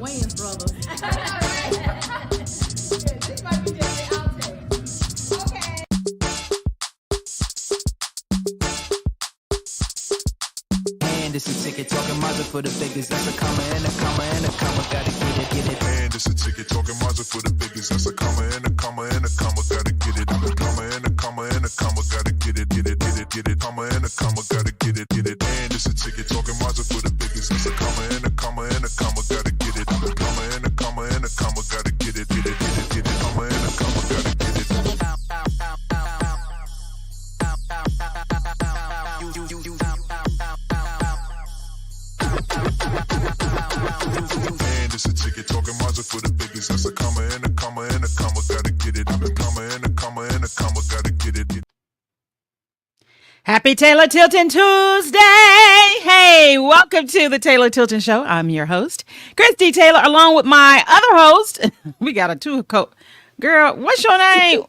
Wayans brothers. This might be just the outtake. Okay. And it's a ticket talking Mazda for the biggest. That's a comma and a comma and a comma. Gotta get it, get it. And it's a ticket talking Mazda for the biggest. That's a comma and a comma and a comma. Gotta get it. A comma and a comma and a comma. Gotta get it, get it, get it, get it. Comma and a comma. Gotta get it, get it. And it's a ticket talking Mazda for the biggest. That's a comma and a comma and a comma. Gotta get it. A comma and a comma and a comma. Gotta get it, get it, get it, get it. Comma and a comma. Gotta get it. And it's a ticket talking Mazda for the biggest. That's a comma and a comma and a comma. Gotta get it. A comma and a comma and a comma. Gotta get it. Happy Taylor Tilton Tuesday. Hey, welcome to the Taylor Tilton Show. I'm your host, Christie Taylor, along with my other host. We got a girl, what's your name?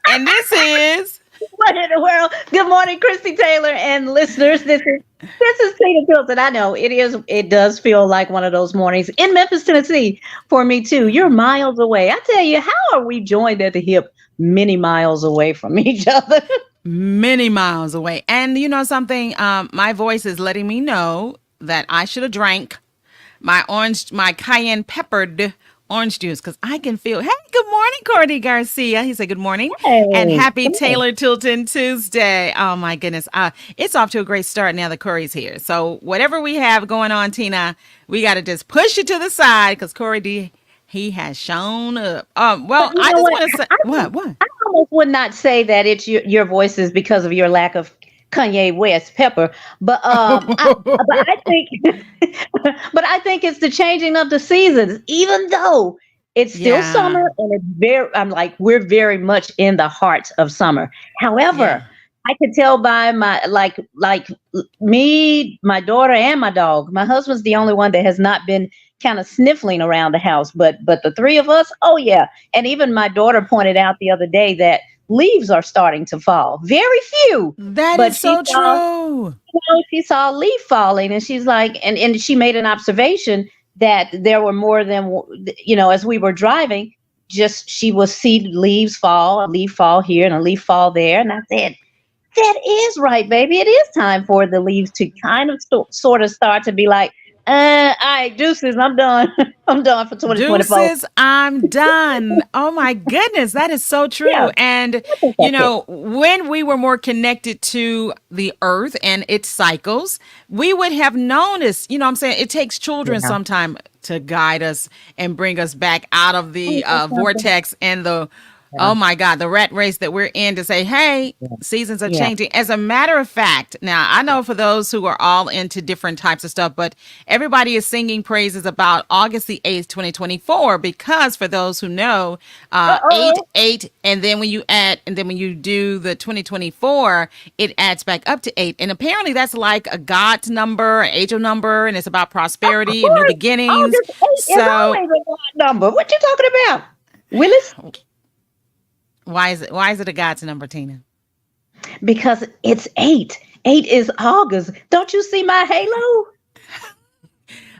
And this is... What in the world? Good morning, Christie Taylor and listeners. This is Taylor Tilton. I know it does feel like one of those mornings in Memphis, Tennessee for me too. You're miles away. I tell you, how are we joined at the hip many miles away from each other? Many miles away. And you know something? My voice is letting me know that I should have drank my cayenne peppered orange juice, because I can feel, hey, good morning, Cordy Garcia. He said good morning. Hey, and happy Taylor Tilton Tuesday. Oh my goodness. It's off to a great start now that Corey's here. So whatever we have going on, Tina, we got to just push it to the side, because Corey D, he has shown up. Well, I just want to say, what? I almost would not say that it's your voice is because of your lack of Kanye West pepper, but I think, but I think it's the changing of the seasons. Even though it's still summer, and we're very much in the heart of summer. However, I could tell by my me, my daughter, and my dog. My husband's the only one that has not been kind of sniffling around the house, but the three of us, oh yeah. And even my daughter pointed out the other day that leaves are starting to fall. Very few. That is so true. She saw a leaf falling, and she's like, and she made an observation that there were more than, as we were driving, she will see leaves fall, a leaf fall here and a leaf fall there. And I said, that is right, baby. It is time for the leaves to kind of sort of start to be like, all right, deuces, I'm done. I'm done for 2024. Deuces, I'm done. Oh my goodness, that is so true. Yeah. And when we were more connected to the earth and its cycles, we would have noticed, what I'm saying? It takes children sometime to guide us and bring us back out of the vortex and the oh my God, the rat race that we're in, to say, hey, seasons are changing. As a matter of fact, now I know for those who are all into different types of stuff, but everybody is singing praises about August the 8th, 2024, because for those who know, 8, and then when you do the 2024, it adds back up to 8. And apparently that's like a God's number, an angel number, and it's about prosperity and new beginnings. August 8th is always a God number. What you talking about, Willis? Why is it a God's number, Tina? Because it's 8. 8 is August. Don't you see my halo?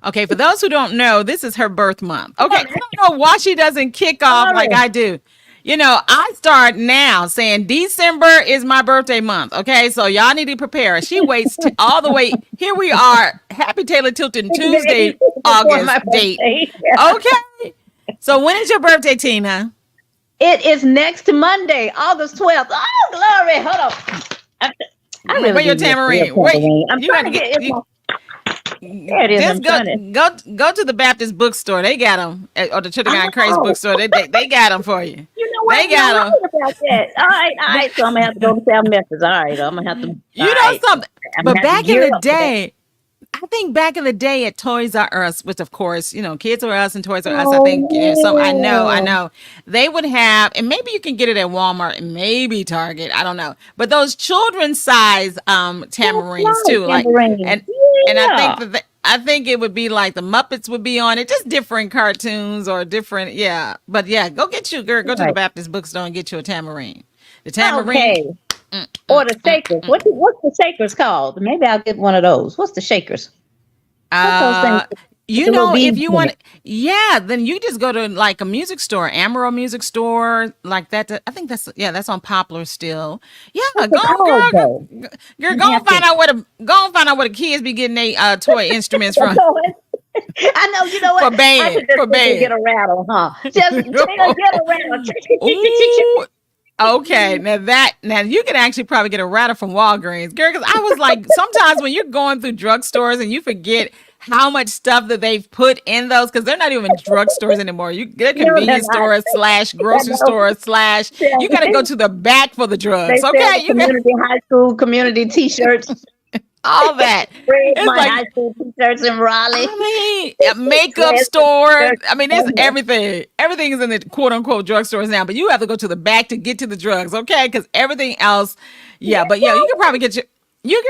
Okay, for those who don't know, this is her birth month. Okay, I don't know why she doesn't kick off like I do. I start now saying December is my birthday month. Okay, so y'all need to prepare. She waits all the way. Here we are. Happy Taylor Tilton Tuesday, August date. Okay. So when is your birthday, Tina? It is next Monday, August 12th. Oh, glory. Hold on. I really Where your tambourine? Wait, I'm trying to get it. There it is. Just go to the Baptist bookstore. They got them. Or the Church of God in Christ bookstore. They got them for you. You know what? They got them. About that. All right. So I'm going to have to go to South Memphis. All right. I'm going to have to. Something. But back in the day, I think back in the day at Toys R Us, which of course, Kids R Us and Toys R Us, I think, so I know, they would have, and maybe you can get it at Walmart and maybe Target, I don't know, but those children's size tamarines too, and I think it would be like the Muppets would be on it, just different cartoons or different, but go get you, girl, go to the Baptist bookstore and get you a tamarine. The tamarine. Okay. Or the shakers. What's the shakers called? Maybe I'll get one of those. What's the shakers? With You the little know, if beads you in want, it. yeah, then you just go to like a music store, Amarillo music store, like that. I think that's on Poplar still. Yeah, What's go it on, called girl, though? girl, I have to. go and find out where the kids be getting their toy instruments from I know. You know for what? I band, should just for simply get band. a rattle, huh? Just Tina, get a rattle. Ooh, okay, now you can actually probably get a rattle from Walgreens, girl. Because I was like, sometimes when you're going through drugstores and you forget how much stuff that they've put in those, because they're not even drugstores anymore. They're No, they're convenience not. stores slash I grocery know. store slash. You got to go to the back for the They drugs. sell the Okay, you got community high school community T-shirts. all that. Where's It's my like high school T-shirts in Raleigh? I mean, a makeup Dress store. T-shirts. I mean, there's everything. Everything is in the quote unquote drugstores now, but you have to go to the back to get to the drugs, okay? Because everything else, yeah. But yeah, you could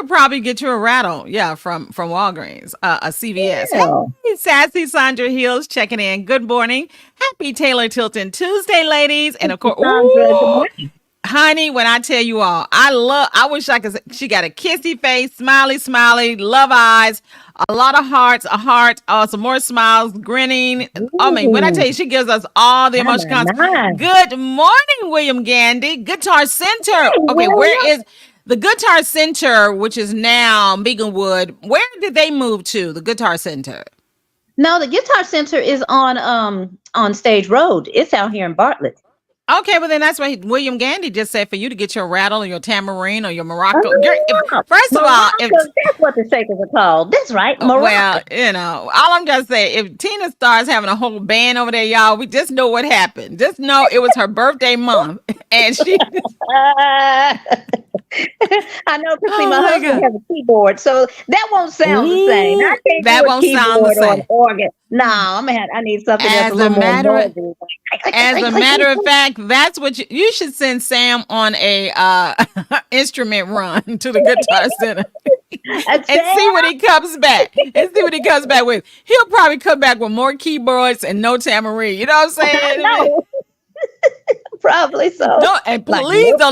probably get you a rattle, yeah, from Walgreens, a CVS. Hey, Yeah. sassy Sandra Hills checking in. Good morning, happy Taylor Tilton Tuesday, ladies, and of course, Sandra, good ooh. morning. Honey, when I tell you all, I wish I could. She got a kissy face, smiley, love eyes, a lot of hearts, a heart, some more smiles, grinning. I mean, when I tell Ooh, you, she gives us all the my, emotion my, counts. my. Good morning, William Gandy, Guitar Center. Hey, Okay, where William. is the Guitar Center, which is now Biggenwood? Where did they move to? The Guitar Center. No, the Guitar Center is on Stage Road. It's out here in Bartlett. Okay, well then that's what William Gandy just said for you to get your rattle or your tambourine or your Morocco. Oh, First of all, if maracas. That's what the shakers are called. That's right, well, maracas. all I'm just saying, if Tina starts having a whole band over there, y'all, we just know what happened. Just know it was her birthday month, and she. Uh, I know, Christie, Oh my my husband god, has a keyboard, so that won't sound the same. I ooh, can't that do a won't sound the keyboard or an same. organ. No, I need something that's a As a little more matter of noisy. As a matter of fact, that's what you should send Sam on a instrument run to the Guitar Center And and see Sam, what he comes back. And see what he comes back with. He'll probably come back with more keyboards and no tambourine. You know what I'm I saying? know, probably so. No, and Like, nope.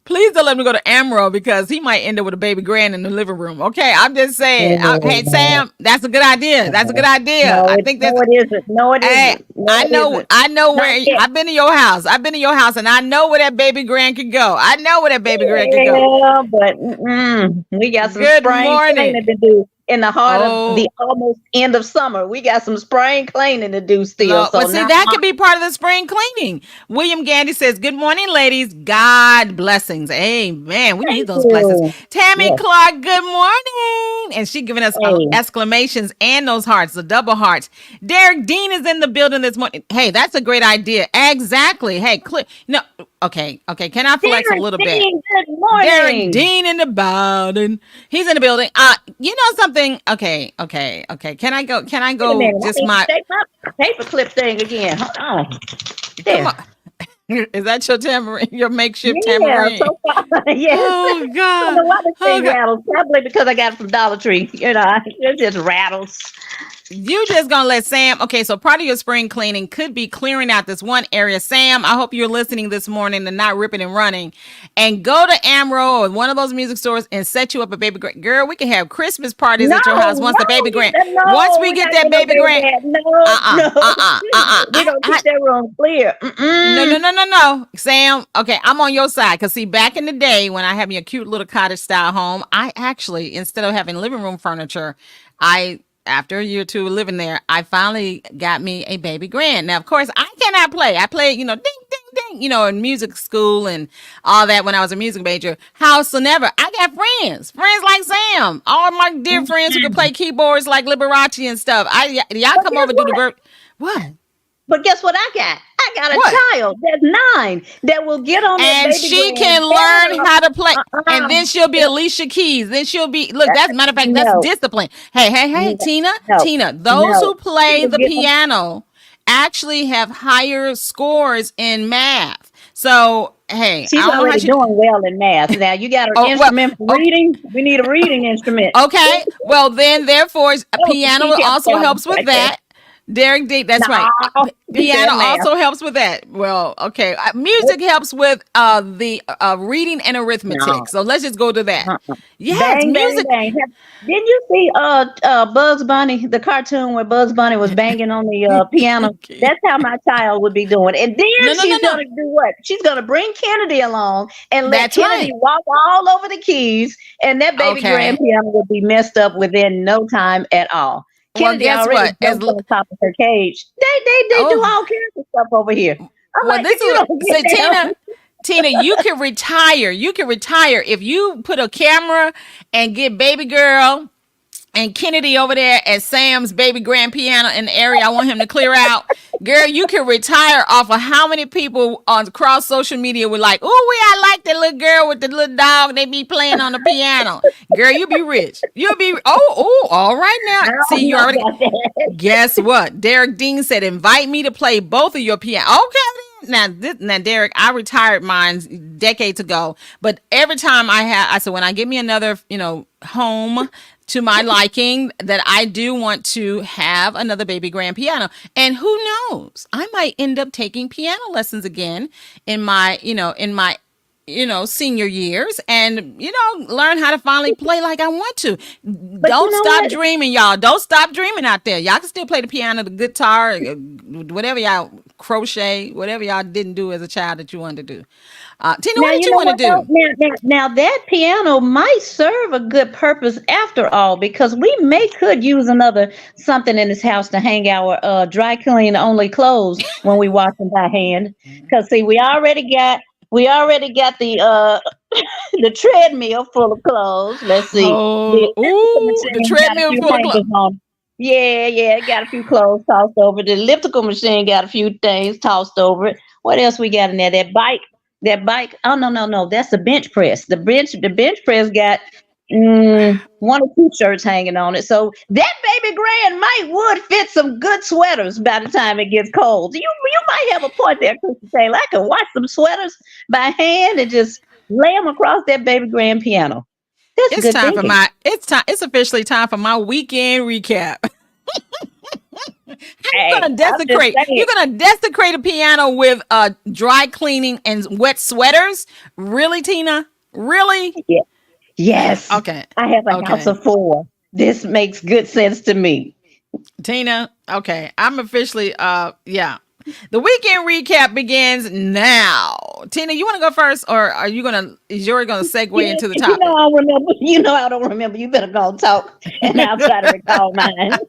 please don't let him go to Amro because he might end up with a baby grand in the living room. Okay, I'm just saying. Hey No, Sam, that's a good idea. That's a good idea. I think that's. no, it isn't. No, it Hey, isn't. No, it isn't. I know Not where yet. I've been to your house. I've been to your house, and I know where that baby grand could go. I know where that baby grand could go. Yeah, but we got some Good spring morning. cleaning to do in the heart of Oh, the almost end of summer. We got some spring cleaning to do still. Lord. So Well, see, now, that could be part of the spring cleaning. William Gandy says, "Good morning, ladies. God blessings. Amen. We need thank those blessings." you. Tammy Yes. Clark, good morning, and she giving us Hey, exclamations and those hearts, the double hearts. Derek Dean is in the building this morning. Hey, that's a great idea. Exactly. Hey, no, okay. Can I flex a Derek little bit? Dean, good Derek morning. Dean in the building. He's in the building. You know something? Okay. Can I go? Can I Wait a go? minute. I Just need to my shake my paperclip thing again. Hold on. come There. on. Is that your tambourine? Your makeshift Yeah, tambourine? so far, yes. Oh I don't know God. why this Oh thing God. rattles. Probably because I got it from Dollar Tree. It just rattles. You just gonna let Sam? Okay, so part of your spring cleaning could be clearing out this one area. Sam, I hope you're listening this morning and not ripping and running. And go to Amro or one of those music stores and set you up a baby grand. Girl, we can have Christmas parties No, at your house once the baby grand. Once we we get gotta that get no baby baby grand. dad. No, Uh no. uh uh uh uh. We're gonna keep that room clear. Mm-mm. No. Sam, okay, I'm on your side. Because, see, back in the day when I had me a cute little cottage style home, I actually, instead of having living room furniture, after a year or two living there, I finally got me a baby grand. Now, of course, I cannot play. I played, ding, ding, ding, in music school and all that when I was a music major. Howsoever, I got friends like Sam, all my dear friends who could play keyboards like Liberace and stuff. Y'all But come guess over do the what? birth. What? But guess what I got? I got What? a child that's 9 that will get on that And baby she grand can learn better. how to play. And Uh-uh. then she'll be Alicia Keys. Then she'll be look. That's matter of fact. That's No, discipline. Hey, no, Tina. Those no. who play She will the get on. piano actually have higher scores in math. So hey, I She's don't know how already she. doing well in math. Now you got her Oh well. instrument for Okay. reading. We need a reading instrument. Okay. Well, then therefore, a Oh, the piano keycaps also down. helps with that. Derek D. That's right. No, Piano ma'am. also helps with that. Well, okay. Music helps with the reading and arithmetic. No. So let's just go to that. Uh-uh. Yes, Bang, bang, music. bang. Didn't you see Bugs Bunny, the cartoon where Bugs Bunny was banging on the piano? That's how my child would be doing. And No, then no, no, she's no. gonna do what? She's gonna bring Kennedy along and let That's Kennedy right. walk all over the keys, and that baby grand Okay. piano would be messed up within no time at all. Well, Kennedy guess already what? jumped on top of her cage. They do Oh, all kinds of stuff over here. I'm well, like, this if you is don't say get down, Tina, you can retire. You can retire if you put a camera and get baby girl and Kennedy over there at Sam's baby grand piano in the area I want him to clear out. Girl, you can retire off of how many people on across social media were like, "Oh, I like that little girl with the little dog. They be playing on the piano." Girl, you be rich. You'll be all right now. I See, don't you know already about that. guess what? Derek Dean said, "Invite me to play both of your piano." Okay, now, Derek, I retired mine decades ago, but every time I said, when I get me another, home to my liking, that I do want to have another baby grand piano. And who knows? I might end up taking piano lessons again in my, senior years and, learn how to finally play like I want to. But you Don't know stop what? dreaming, y'all. Don't stop dreaming out there. Y'all can still play the piano, the guitar, whatever y'all crochet, whatever y'all didn't do as a child that you wanted to do. Tina, Now what did you you know want to what though? do? Now that piano might serve a good purpose after all, because we may could use another something in this house to hang our dry clean only clothes when we wash them by hand. Because see, we already got the the treadmill full of clothes. Let's see, the Oh, elliptical ooh, the machine got a treadmill few full of clothes. hangers on. Yeah, yeah, it got a few clothes tossed over. The elliptical machine got a few things tossed over it. What else we got in there? That bike. Oh no, no, no. That's the bench press. The bench press got one or two shirts hanging on it. So that baby grand might would fit some good sweaters by the time it gets cold. You might have a point there, Christy Taylor. I can wash some sweaters by hand and just lay them across that baby grand piano. That's It's good time for thinking. my. It's time. It's officially time for my weekend recap. You're Hey, gonna I'm just desecrate. saying. You're gonna desecrate a piano with dry cleaning and wet sweaters. Really, Tina? Really? Yeah. Yes, Okay. I have a house Okay. of four. This makes good sense to me. Tina, okay. I'm officially yeah. The weekend recap begins now. Tina, you want to go first, or is Yuri gonna segue into the You know topic? I don't remember. You know I don't remember. You better go and talk, and I'll try to recall mine.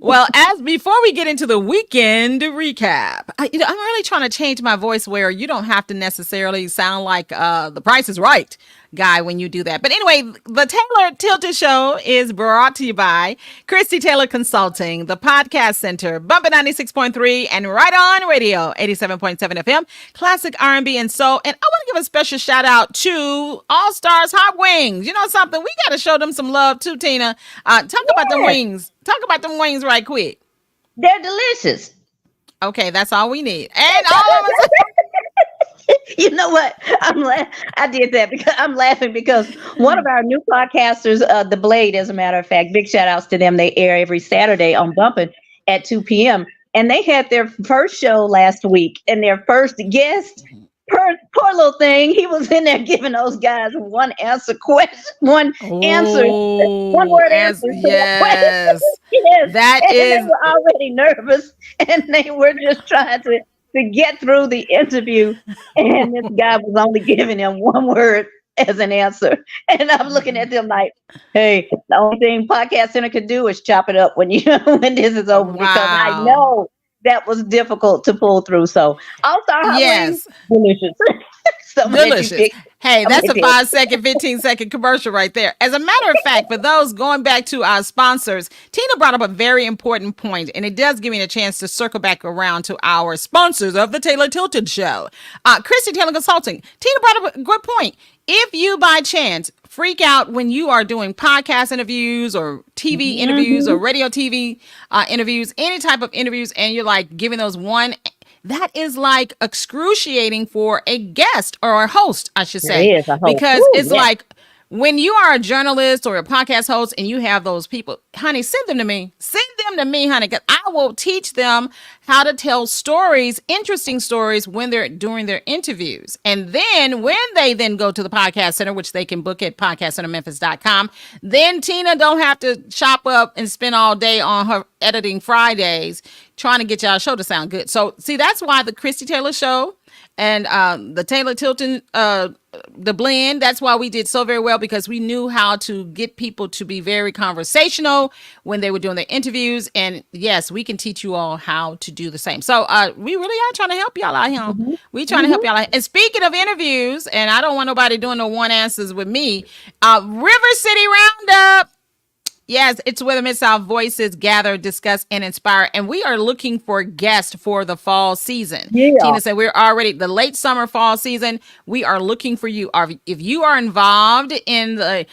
Well, as before we get into the weekend recap, I'm really trying to change my voice where you don't have to necessarily sound like the Price is Right guy when you do that. But anyway, the Taylor Tilton Show is brought to you by Christie Taylor Consulting, the Podcast Center, Bumper 96.3, and Right On Radio 87.7 FM, classic R&B and soul. And I want to give a special shout out to All Stars Hot Wings. You know something? We got to show them some love too, Tina. Talk about them Yes, wings. Talk about them wings right quick. they're delicious. Okay, that's all we need. And all of us. You know what? I did that because I'm laughing because one of our new podcasters, The Blade, as a matter of fact, big shout outs to them. They air every Saturday on Bumpin' at 2 p.m. And they had their first show last week, and their first guest, poor little thing, he was in there giving those guys one Oh, word as answer to that question. yes. Yes. That And they is were already nervous, and they were just trying to get through the interview. And this guy was only giving them one word as an answer. And I'm looking at them like, hey, the only thing Podcast Center could do is chop it up when when this is over, because I wow. know that was difficult to pull through. So All-Star Hot Wings, Yes. delicious. So I'm gonna let you Delicious. pick. Hey, I'm gonna that's a pick. 5-second, 15-second commercial right there. As a matter of fact, for those going back to our sponsors, Tina brought up a very important point, and it does give me a chance to circle back around to our sponsors of the Taylor Tilton Show. Christy Taylor Consulting. Tina brought up a good point. If you by chance freak out when you are doing podcast interviews or TV interviews or Mhm. radio TV interviews, any type of interviews, and you're like giving those one, that is like excruciating for a guest or a host, I should It say, is a host. because Ooh, it's yes. like when you are a journalist or a podcast host and you have those people, honey, send them to me. Send them to me, honey, because I will teach them how to tell stories, interesting stories, when they're doing their interviews. And then when they then go to the podcast center, which they can book at podcastcentermemphis.com, then Tina don't have to chop up and spend all day on her editing Fridays trying to get y'all show to sound good. So see, that's why the Christie Taylor Show and the Taylor Tilton, the blend, that's why we did so very well, because we knew how to get people to be very conversational when they were doing their interviews. And yes, we can teach you all how to do the same. So we really are trying to help y'all out here. We trying to help y'all out. And speaking of interviews, and I don't want nobody doing no one answers with me, River City Roundup. Yes, it's where the Mid-South voices gather, discuss, and inspire. And we are looking for guests for the fall season. Yeah. Tina said we're already the late summer, fall season. We are looking for you. If you are involved in the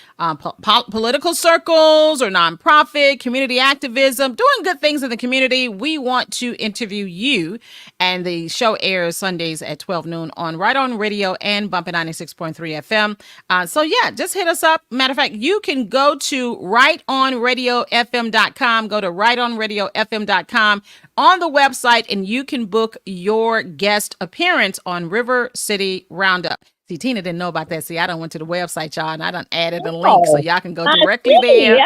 political circles or nonprofit, community activism, doing good things in the community, we want to interview you. And the show airs Sundays at 12 noon on Right On Radio and Bumpin' 96.3 FM. So yeah, just hit us up. Matter of fact, you can go to rightonradiofm.com. Go to rightonradiofm.com on the website, and you can book your guest appearance on River City Roundup. See, Tina didn't know about that. See, I done went to the website, y'all, and I done added a link so y'all can go directly there.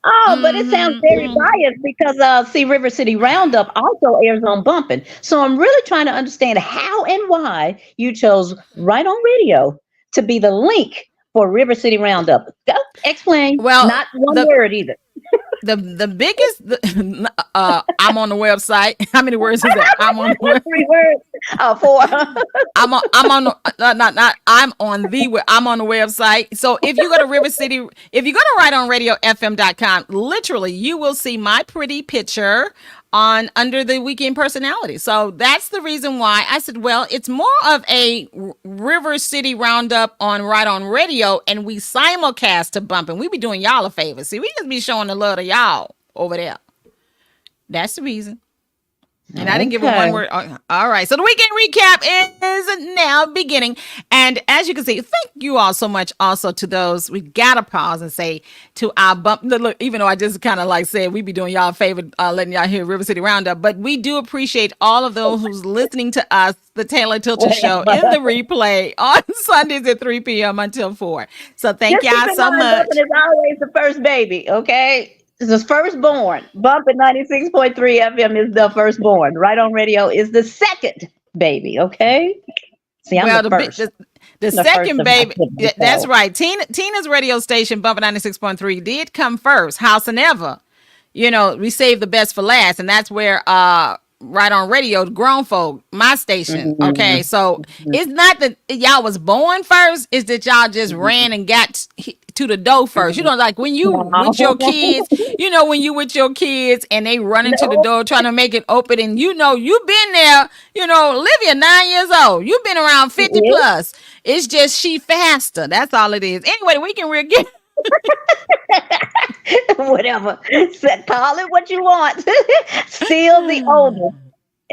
Oh, but it sounds very biased because, River City Roundup also airs on Bumpin'. So I'm really trying to understand how and why you chose Right On Radio to be the link for River City Roundup. Go, explain. Well, not one word either. The biggest, I'm on the website. How many words is that? I'm on the website. 3 words. Oh, 4. I'm on the website. So if you go to River City, if you go to rightonradiofm.com, literally you will see my pretty picture on under the weekend personality. So that's the reason why I said, well, it's more of a River City Roundup on Right On Radio, and we simulcast to Bumpin'. We be doing y'all a favor. See, we just be showing the love to y'all over there. That's the reason. And I didn't give it one word. All right. So the weekend recap is now beginning. And as you can see, thank you all so much also to those. We got to pause and say to our look, even though I just kind of like said, we be doing y'all a favor, letting y'all hear River City Roundup. But we do appreciate all of those who's listening to us, the Taylor Tilton Show, in the replay on Sundays at 3 p.m. until 4. So thank y'all so much. It's always the first baby, okay? This is firstborn. Bumpin' 96.3 FM is the firstborn. Right On Radio is the second baby, okay? See, I'm the first. The second baby, that's right. Tina's radio station, Bumpin' 96.3, did come first. Howsoever, we saved the best for last, and that's where Right On Radio, grown folk, my station. Okay, so it's not that y'all was born first, it's that y'all just ran and got to the door first. Like when you with your kids, when you with your kids and they run into the door trying to make it open, and you've been there, Olivia, 9 years old, you've been around 50 plus. It's just she faster. That's all it is. Anyway, we can get whatever. Call it what you want. Still the oldest.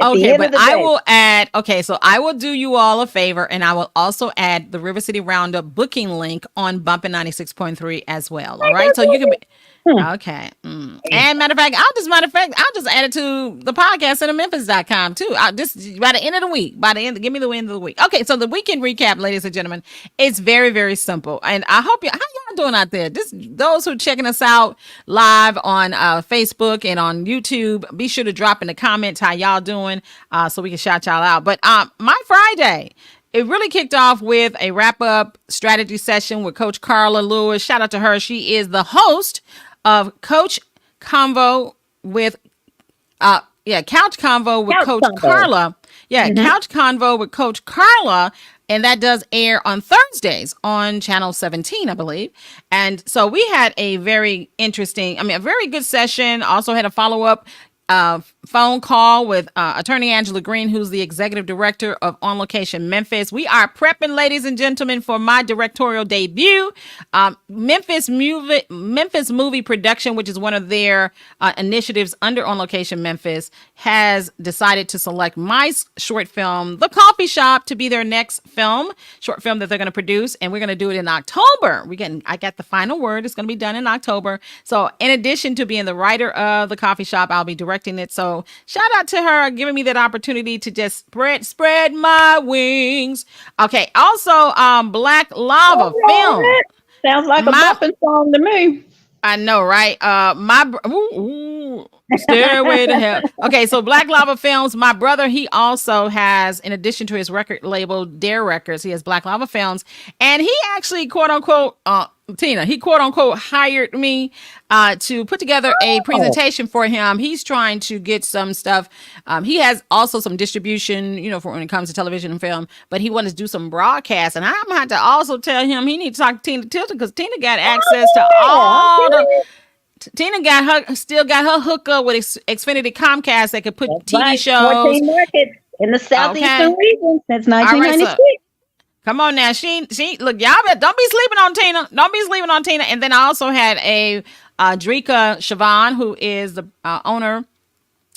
Okay, but I will add, so I will do you all a favor, and I will also add the River City Roundup booking link on Bumpin' 96.3 as well. All right, so you can be, okay. And matter of fact, I'll just add it to the podcast at Memphis.com too. I'll just by the end of the week, give me the end of the week. Okay, so the weekend recap, ladies and gentlemen, it's very, very simple. And I hope how y'all doing out there? Those who are checking us out live on Facebook and on YouTube, be sure to drop in the comments how y'all doing so we can shout y'all out. But my Friday, it really kicked off with a wrap-up strategy session with Coach Carla Lewis. Shout out to her. She is the host of Coach Convo with Couch Convo with Coach Carla. Yeah, Couch Convo with Coach Carla. And that does air on Thursdays on Channel 17, I believe. And so we had a very interesting, a very good session. Also had a follow-up phone call with attorney Angela Green, who's the executive director of On Location Memphis. We are prepping, ladies and gentlemen, for my directorial debut. Memphis Movie Production, which is one of their initiatives under On Location Memphis, has decided to select my short film, The Coffee Shop, to be their next short film that they're going to produce, and we're going to do it in October. I got the final word. It's going to be done in October. So in addition to being the writer of The Coffee Shop, I'll be directing it. So shout out to her giving me that opportunity to just spread my wings. Okay. Also, Black Lava Film. Sounds like a bumping song to me. I know, right? Stairway to Hell. Okay, so Black Lava Films, my brother, he also has, in addition to his record label, Dare Records, he has Black Lava Films. And he actually, quote unquote, Tina, he quote unquote hired me to put together a presentation for him. He's trying to get some stuff. He has also some distribution, for when it comes to television and film, but he wanted to do some broadcast. And I'm going to have to also tell him he needs to talk to Tina Tilton, because Tina got access to all the... Tina still got her hookup with Xfinity Comcast that could put TV shows. 14 markets in the southeastern region since 1996. Right, so, come on now. She look, y'all don't be sleeping on Tina. Don't be sleeping on Tina. And then I also had a Drika Siobhan, who is the owner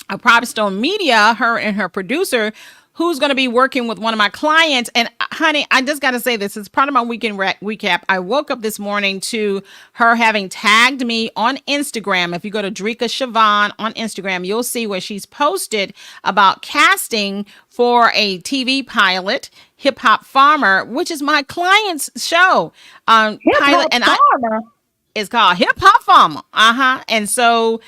of Private Stone Media, her and her producer, who's going to be working with one of my clients. And honey, I just got to say this. It's part of my weekend recap. I woke up this morning to her having tagged me on Instagram. If you go to Drika Siobhan on Instagram, you'll see where she's posted about casting for a TV pilot, Hip Hop Farmer, which is my client's show. Pilot, and it's called Hip Hop Farmer. And so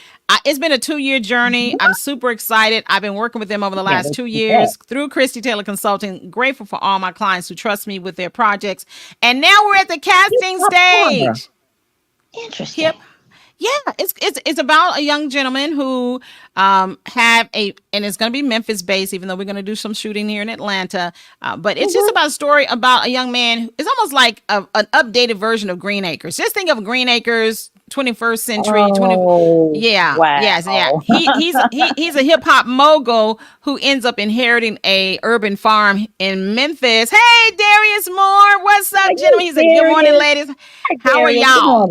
it's been a 2-year journey. I'm super excited. I've been working with them over the last 2 years through Christie Taylor Consulting. Grateful for all my clients who trust me with their projects. And now we're at the casting stage. Interesting. Yeah, it's about a young gentleman who and it's going to be Memphis based, even though we're going to do some shooting here in Atlanta. But it's just about a story about a young man. It's almost like an updated version of Green Acres. Just think of Green Acres, 21st century. Wow. Yes. He's a hip hop mogul who ends up inheriting a urban farm in Memphis. Hey, Darius Moore, what's up, gentlemen? He said, "Good morning, ladies. How are y'all?"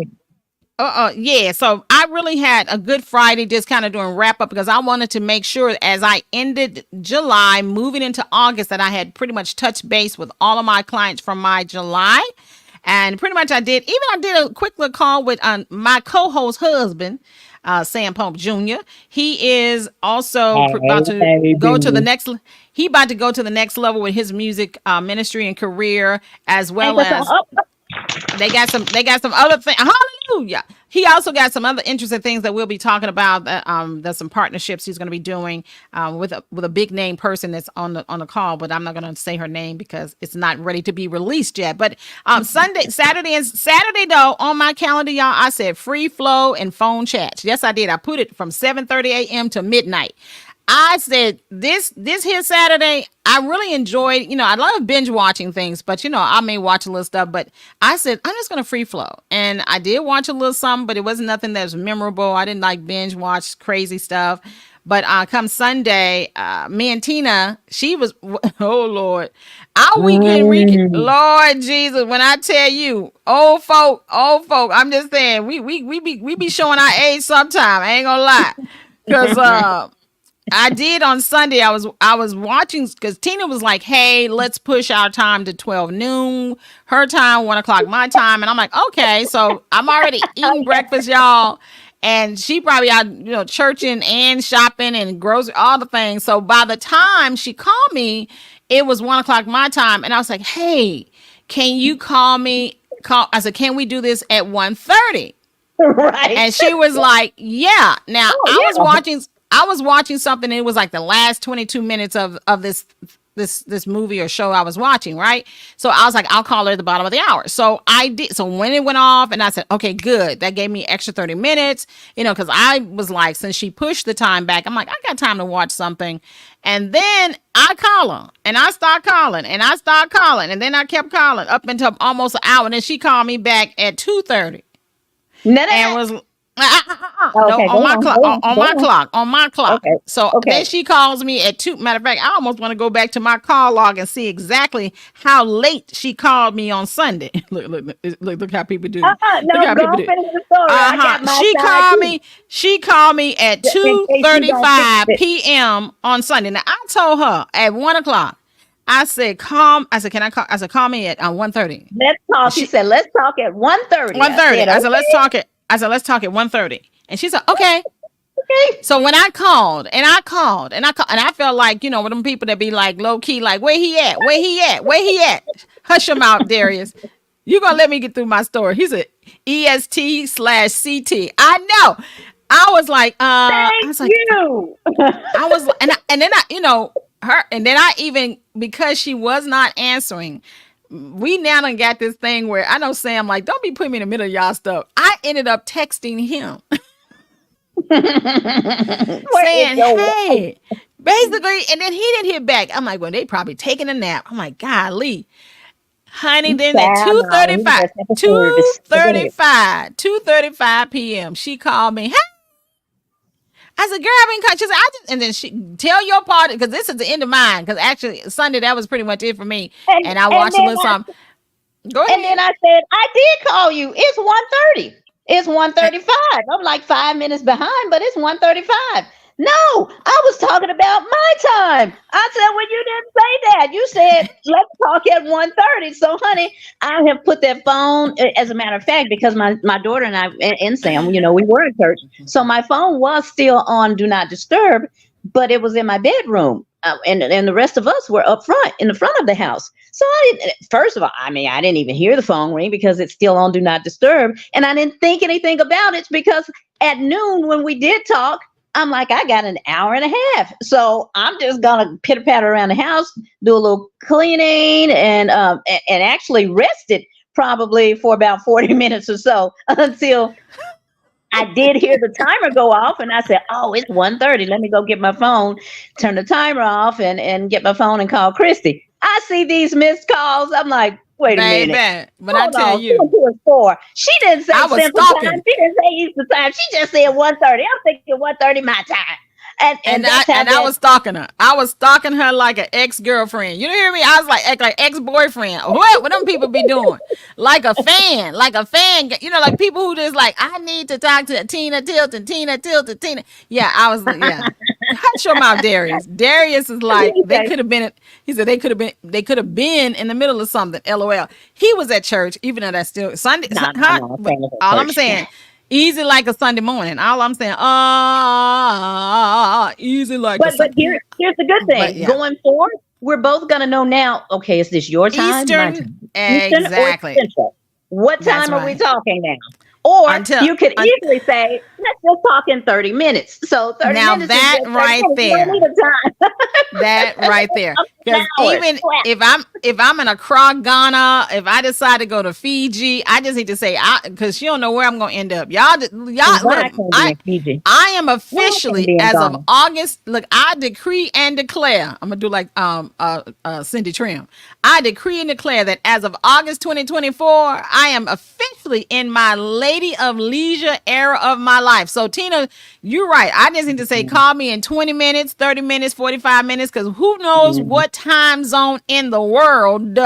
Yeah. So I really had a good Friday, just kind of doing wrap up, because I wanted to make sure as I ended July, moving into August, that I had pretty much touched base with all of my clients from my July. And pretty much I did a quick little call with my co-host husband, Sam Pope Jr. He is also about to go to the next. He about to go to the next level with his music ministry and career, as well as they got some other things. Hallelujah. He also got some other interesting things that we'll be talking about. There's some partnerships he's going to be doing with a big name person that's on the call, but I'm not going to say her name because it's not ready to be released yet. But Saturday though, on my calendar, y'all, I said free flow and phone chats. Yes, I did. I put it from 7:30 a.m. to midnight. I said this here Saturday, I really enjoyed, I love binge watching things, but I may watch a little stuff, but I said, I'm just going to free flow. And I did watch a little something, but it wasn't nothing that was memorable. I didn't like binge watch crazy stuff. But come Sunday, me and Tina, she was, oh Lord, our weekend, Lord Jesus, when I tell you, old folk, I'm just saying, we be showing our age sometime. I ain't gonna lie. Because, I did on Sunday. I was watching because Tina was like, "Hey, let's push our time to 12 noon, her time, 1 o'clock my time," and I'm like, "Okay." So I'm already eating breakfast, y'all, and she probably out, churching and shopping and grocery, all the things. So by the time she called me, it was 1 o'clock my time, and I was like, "Hey, can you call me?" I said, "Can we do this at 1:30?" Right. And she was like, "Yeah." Now I was watching something, and it was like the last 22 minutes of this movie or show I was watching, right? So I was like, I'll call her at the bottom of the hour. So I did. So when it went off, and I said, okay, good. That gave me extra 30 minutes, because I was like, since she pushed the time back, I'm like, I got time to watch something. And then I call her, and I start calling, and I start calling, and then I kept calling up until almost an hour. And then she called me back at 2:30. And was no, Okay, on my clock, on go my on. clock, on my clock. Okay, So then okay. she calls me at 2. Matter of fact, I almost want to go back to my call log and see exactly how late she called me on Sunday. Look how people do. Look No, how go people on, do. finish the story. I got my She side called too, me. She called me at in two case you don't fix thirty-five it. p.m. on Sunday. Now I told her at 1 o'clock. I said, "Call." I said, "Can I call?" I said, "Call me at 1:30." Let's talk. You She said, let's talk at 1:30. one I thirty. said, I said, "Let's okay, talk it." I said, "Let's talk at 1:30." And she said, "Okay." okay. So when I called and I called and I called and I felt like, with them people that be like low key, like, where he at? Where he at? Where he at? Hush your mouth, Darius. You gonna let me get through my story. He said EST/CT. I know. I was like, Thank you. I was, and then her, and then I even, because she was not answering, we now done got this thing where I know Sam, like, don't be putting me in the middle of y'all stuff. I ended up texting him Where is saying, your wife? hey, basically, and then he didn't hit back. I'm like, well, they probably taking a nap. I'm like, golly, honey. Then at Child, no, he just at the service. So go ahead. 2:35 p.m., she called me. Hey, I said, girl, I've been caught. She said, and then she tell your party, because this is the end of mine. Because actually, Sunday, that was pretty much it for me. And I And watched a then little something. Go and ahead. then I said, I did call you. It's 1:30. It's 1:35. I'm like 5 minutes behind, but it's 1:35. No, I was talking about my time. I said, well, you didn't say that. You said, let's talk at 1:30. So, honey, I have put that phone, as a matter of fact, because my daughter and I and Sam, we were in church. So my phone was still on Do Not Disturb, but it was in my bedroom. And the rest of us were up front, in the front of the house. So first of all, I didn't even hear the phone ring because it's still on Do Not Disturb. And I didn't think anything about it because at noon when we did talk, I'm like, I got an hour and a half. So I'm just going to pitter patter around the house, do a little cleaning and actually rested probably for about 40 minutes or so until I did hear the timer go off, and I said, oh, it's 1:30. Let me go get my phone, turn the timer off, and get my phone and call Christy. I see these missed calls. I'm like, wait a minute. Baby, but I Hold tell on. you, 2:04. She didn't say I was Central Time. stalking. She didn't say Eastern Time. She just said 1:30. I'm thinking 1:30 my time. And that's how I was stalking her. I was stalking her like an ex-girlfriend. You hear me? I was like ex-boyfriend. What them people be doing? Like a fan. Like people who just like, I need to talk to Tina Tilton. Yeah, I was like, yeah. Hush your mouth, Darius. Darius is like, they could have been. He said they could have been in the middle of something. LOL. He was at church, even though that's still Sunday. No, But all I'm saying. Easy like a Sunday morning. All I'm saying, easy like a But Sunday. here's the good thing. But yeah, Going forward, we're both gonna know now. Okay, is this your time? My Eastern, time? Eastern or exactly. Central? What That's time are we right. talking now? Or Until you could easily say, let's just talk in 30 minutes. So 30 now minutes that is just 30 right minutes. You don't there, need a time. that right there. An Because hour. even Flat. if I'm in Accra, Ghana, if I decide to go to Fiji, I just need to say, because you don't know where I'm gonna end up. Y'all Why look. I can't be in Fiji? I am Why I can't officially, be in as of Ghana? August. Look, I decree and declare. I'm gonna do like Cindy Trim. I decree and declare that as of August 2024, I am officially in my Lady of Leisure era of my life. So Tina, you're right. I just need to say, call me in 20 minutes, 30 minutes, 45 minutes, because who knows Mhm. what time zone in the world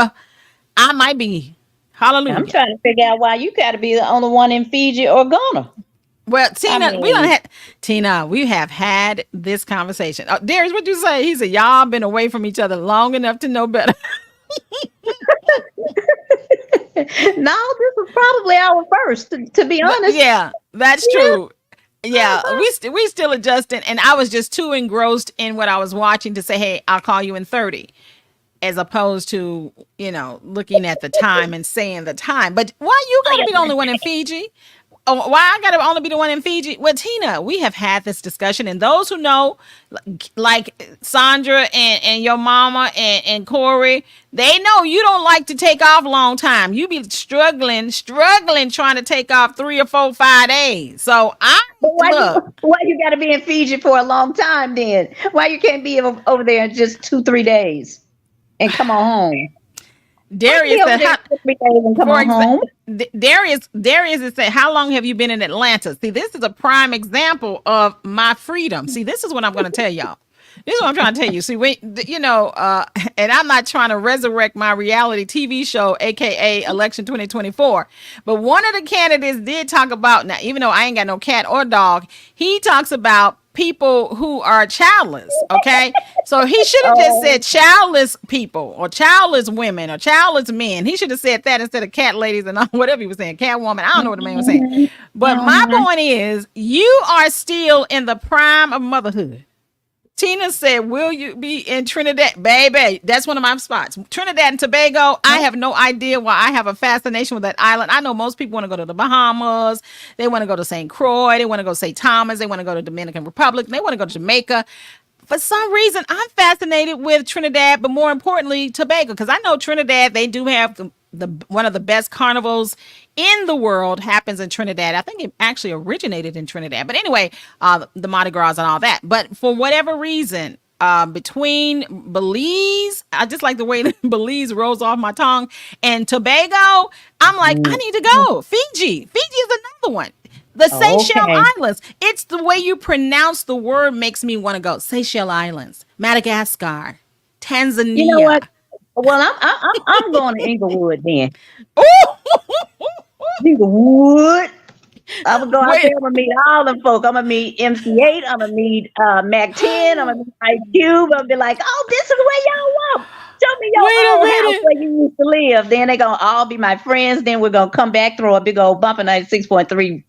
I might be. I'm Hallelujah. trying to figure out why you got to be the only one in Fiji or Ghana. Well, I Tina, mean, we have had this conversation. Darius, what you say? He said, y'all been away from each other long enough to know better. no, this was probably our first, to be But honest. yeah, that's Yeah. true. Yeah, we still adjusting, and I was just too engrossed in what I was watching to say, "Hey, I'll call you in 30," as opposed to looking at the time and saying the time. But why you gotta be the only one in Fiji? Oh, why I gotta only be the one in Fiji? Well, Tina, we have had this discussion, and those who know, like Sandra and your mama and Corey, they know you don't like to take off long time. You be struggling trying to take off 3 or 4, 5 days. So I But look, why you got to be in Fiji for a long time then? Why you can't be over there in just 2-3 days and come on home? I can be Darius over said, there in 2-3 days and come for on home. Darius is saying, how long have you been in Atlanta? See, this is a prime example of my freedom. See, this is what I'm going to tell y'all. This is what I'm trying to tell you. See, and I'm not trying to resurrect my reality TV show, aka Election 2024. But one of the candidates did talk about, now, even though I ain't got no cat or dog, he talks about people who are childless. Okay, so he should have just said childless people or childless women or childless men. He should have said that instead of cat ladies and whatever he was saying, cat woman. I don't know what the man was saying. But my point is, you are still in the prime of motherhood. Tina said, will you be in Trinidad? Baby, that's one of my spots. Trinidad and Tobago, I have no idea why I have a fascination with that island. I know most people want to go to the Bahamas. They want to go to St. Croix. They want to go to St. Thomas. They want to go to Dominican Republic. They want to go to Jamaica. For some reason, I'm fascinated with Trinidad, but more importantly, Tobago, because I know Trinidad, they do have the one of the best carnivals in the world happens in Trinidad. I think it actually originated in Trinidad. But anyway, the Mardi Gras and all that. But for whatever reason, between Belize, I just like the way that Belize rolls off my tongue, and Tobago, I'm like, I need to go. Fiji is another one. The Seychelles Islands. It's the way you pronounce the word makes me want to go. Seychelles Islands, Madagascar, Tanzania. You know what? Well, I'm going to Inglewood then. Inglewood. I'm gonna go out there. I'm gonna meet all them folk. I'm gonna meet MC8. I'm gonna meet Mac 10. I'm gonna meet Ice Cube. I'm gonna be like, oh, this is where y'all walk. Show me your old house where you used to live. Then they gonna all be my friends. Then we're gonna come back, throw a big old bump 96.3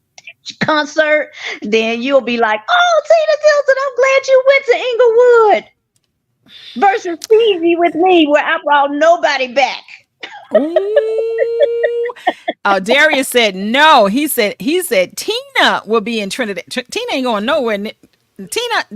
concert. Then you'll be like, oh, Tina Tilton, I'm glad you went to Inglewood. Versus Fiji with me, where I brought nobody back. Darius said no. He said Tina will be in Trinidad. Tina ain't going nowhere. Tina,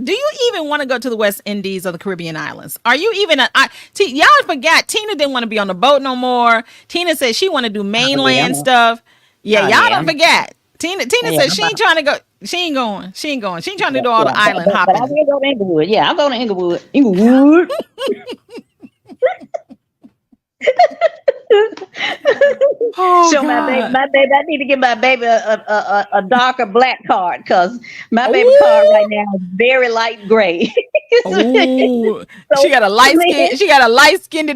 do you even want to go to the West Indies or the Caribbean islands? Are you even? Y'all forgot Tina didn't want to be on the boat no more. Tina said she want to do mainland stuff. Yeah, y'all don't forget. Tina said she ain't trying to go. She ain't going. She ain't trying to do all the island hopping. I will go to Inglewood. Yeah, I'll go to Inglewood. Inglewood. So God. my baby, I need to give my baby a darker black card because my baby card right now is very light gray. So she got a light skin. She got a light skinned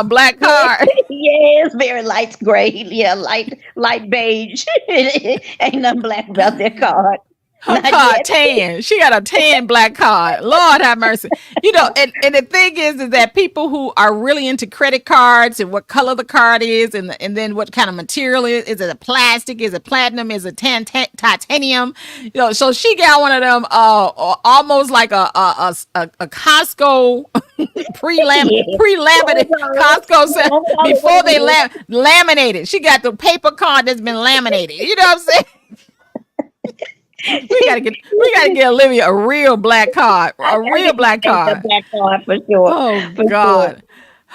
black card. Yes, very light gray. Yeah, light beige. Ain't nothing black about that card. Her card tan. She got a tan black card. Lord have mercy. And the thing is that people who are really into credit cards and what color the card is, and then what kind of material is it a plastic? Is it platinum? Is it titanium? So she got one of them, almost like a Costco pre-laminated Costco before they laminated. She got the paper card that's been laminated. You know what I'm saying? We gotta get Olivia a real black card. A real black card. A black card for sure. Oh God. Sure.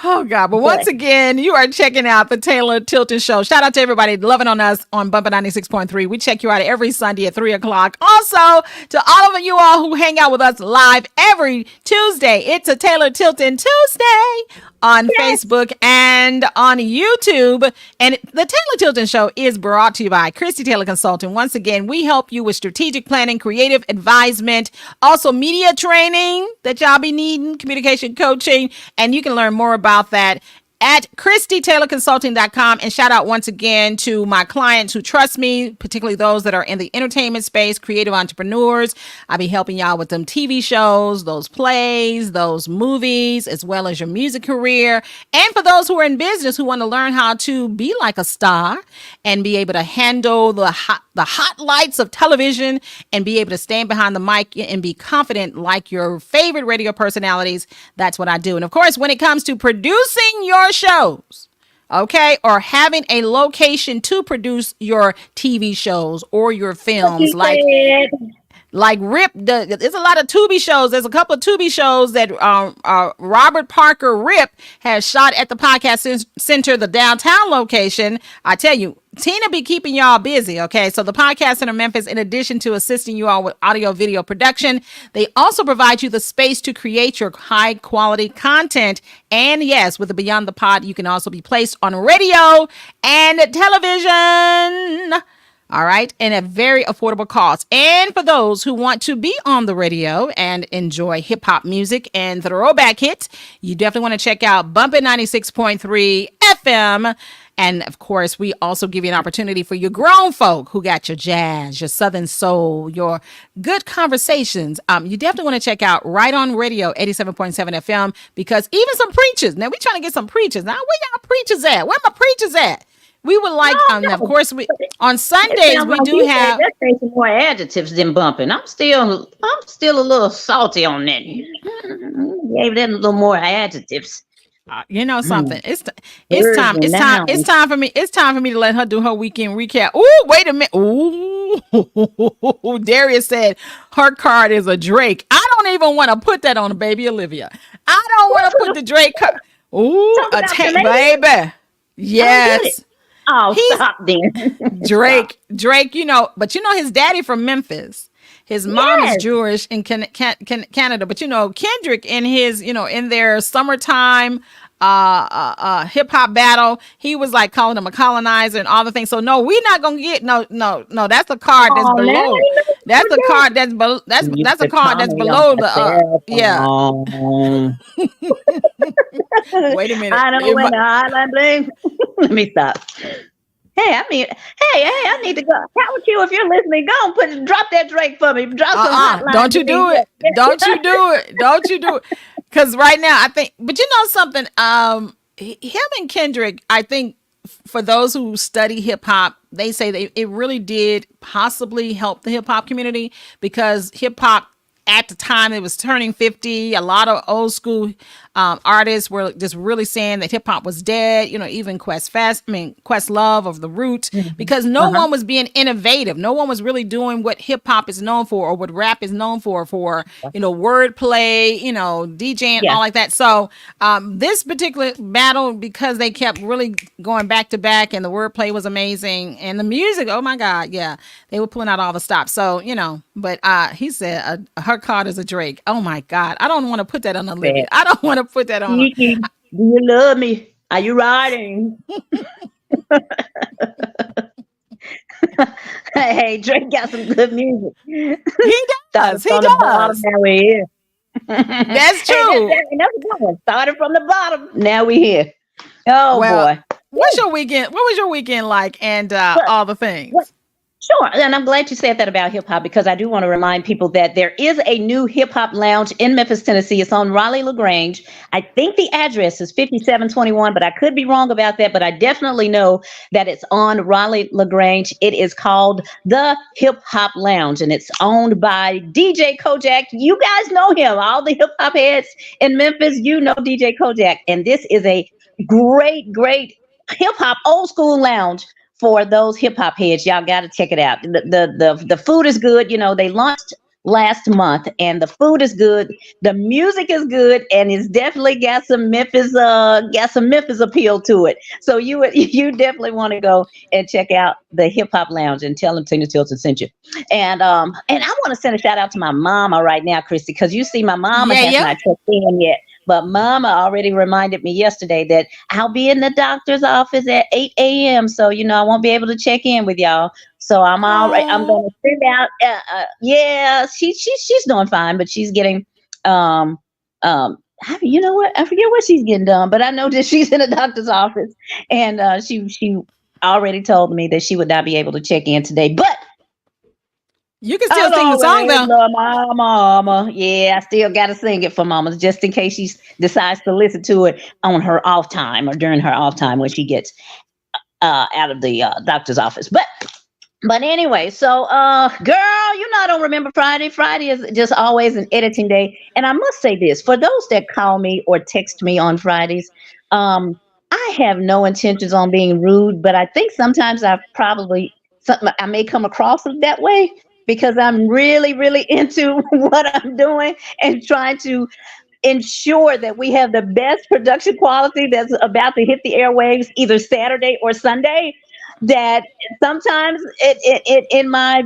Oh God. But once again, you are checking out the Taylor Tilton Show. Shout out to everybody loving on us on Bumper 96.3. We check you out every Sunday at 3:00. Also, to all of you all who hang out with us live every Tuesday, it's a Taylor Tilton Tuesday on Facebook and on YouTube. And the Taylor Tilton Show is brought to you by Christie Taylor Consulting. Once again, we help you with strategic planning, creative advisement, also media training that y'all be needing, communication coaching, and you can learn more about that at ChristieTaylorConsulting.com. And shout out once again to my clients who trust me, particularly those that are in the entertainment space, creative entrepreneurs. I'll be helping y'all with them TV shows, those plays, those movies, as well as your music career. And for those who are in business who want to learn how to be like a star and be able to handle the hot lights of television and be able to stand behind the mic and be confident like your favorite radio personalities, that's what I do. And of course, when it comes to producing your shows, okay, or having a location to produce your TV shows or your films, like Rip, there's a lot of Tubi shows. There's a couple of Tubi shows that Robert Parker Rip has shot at the Podcast Center, the downtown location. I tell you, Tina be keeping y'all busy, okay? So the Podcast Center Memphis, in addition to assisting you all with audio video production, they also provide you the space to create your high quality content. And yes, with the Beyond the Pod, you can also be placed on radio and television. All right. And at very affordable cost. And for those who want to be on the radio and enjoy hip hop music and throwback hits, you definitely want to check out Bumpin' 96.3 FM. And of course, we also give you an opportunity for your grown folk who got your jazz, your Southern soul, your good conversations. You definitely want to check out Right On Radio 87.7 FM, because even some preachers. Now, we're trying to get some preachers. Now, where y'all preachers at? Where my preachers at? We would like, No. of course, we on It Sundays sounds we like do you have. said that some more adjectives than bumping. I'm still a little salty on that. Gave that a little more adjectives. You know something? It's Words time. and It's time. nouns. It's time for me. It's time for me to let her do her weekend recap. Ooh, wait a minute. Ooh, Darius said her card is a Drake. I don't even want to put that on baby Olivia. I don't want to put the Drake card. Ooh, Talk a about tank, the lady. baby. Yes. Oh, He's- stop then. Drake, you know, but you know his daddy from Memphis. His mom is Yes. Jewish in Canada, but you know Kendrick in his, you know, in their summertime hip hop battle, he was like calling him a colonizer and all the things. So no, we're not gonna get no. That's a card that's Oh, below. now you know That's a what card that's below. That's You a could card that's call me below on the my yeah. phone. Wait a minute. I know when the island bling. Let me stop. Hey, I need to go. How would you, if you're listening, go and drop that Drake for me. Drop some hotline. Don't you do it. Don't you do it. Don't you do it. Because right now, I think, but you know something, him and Kendrick, I think for those who study hip hop, they say that it really did possibly help the hip hop community, because hip hop at the time it was turning 50. A lot of old school artists were just really saying that hip hop was dead. You know, even Questlove of The Roots, because no one was being innovative. No one was really doing what hip hop is known for, or what rap is known for, you know, wordplay, you know, DJing, all like that. So this particular battle, because they kept really going back to back, and the wordplay was amazing, and the music, oh my God, yeah, they were pulling out all the stops. So, you know, but he said her card is a Drake. Oh my God, I don't want to put that on Olivia. I don't want to put that on. Kiki, do you love me? Are you riding? Hey, Drake got some good music. He does. He From the bottom, does. now we're here. That's true. That's a good one. Started from the bottom. Now we're here. Oh, Well, boy. what's your weekend? What was your weekend like? And all the things. Sure. And I'm glad you said that about hip hop, because I do want to remind people that there is a new hip hop lounge in Memphis, Tennessee. It's on Raleigh LaGrange. I think the address is 5721, but I could be wrong about that. But I definitely know that it's on Raleigh LaGrange. It is called the Hip Hop Lounge, and it's owned by DJ Kojak. You guys know him. All the hip hop heads in Memphis, you know DJ Kojak. And this is a great hip hop old school lounge for those hip hop heads. Y'all got to check it out. The food is good. You know, they launched last month, and the food is good. The music is good, and it's definitely got some Memphis appeal to it. So you definitely want to go and check out the Hip Hop Lounge, and tell them Taylor Tilton sent you. And I want to send a shout out to my mama right now, Christy, because you see my mama has not checked in yet. But Mama already reminded me yesterday that I'll be in the doctor's office at 8 a.m. So, you know, I won't be able to check in with y'all. So I'm all right. I'm going to send out. Yeah, she's doing fine, but she's getting, you know what? I forget what she's getting done, but I know that she's in the doctor's office, and she already told me that she would not be able to check in today. But you can still sing the song though. Love my mama. Yeah, I still got to sing it for mama, just in case she decides to listen to it on her off time, or during her off time when she gets out of the doctor's office. But anyway, so girl, you know I don't remember Friday. Friday is just always an editing day. And I must say this, for those that call me or text me on Fridays, I have no intentions on being rude, but I think sometimes I may come across that way, because I'm really, really into what I'm doing and trying to ensure that we have the best production quality that's about to hit the airwaves either Saturday or Sunday. that sometimes it in my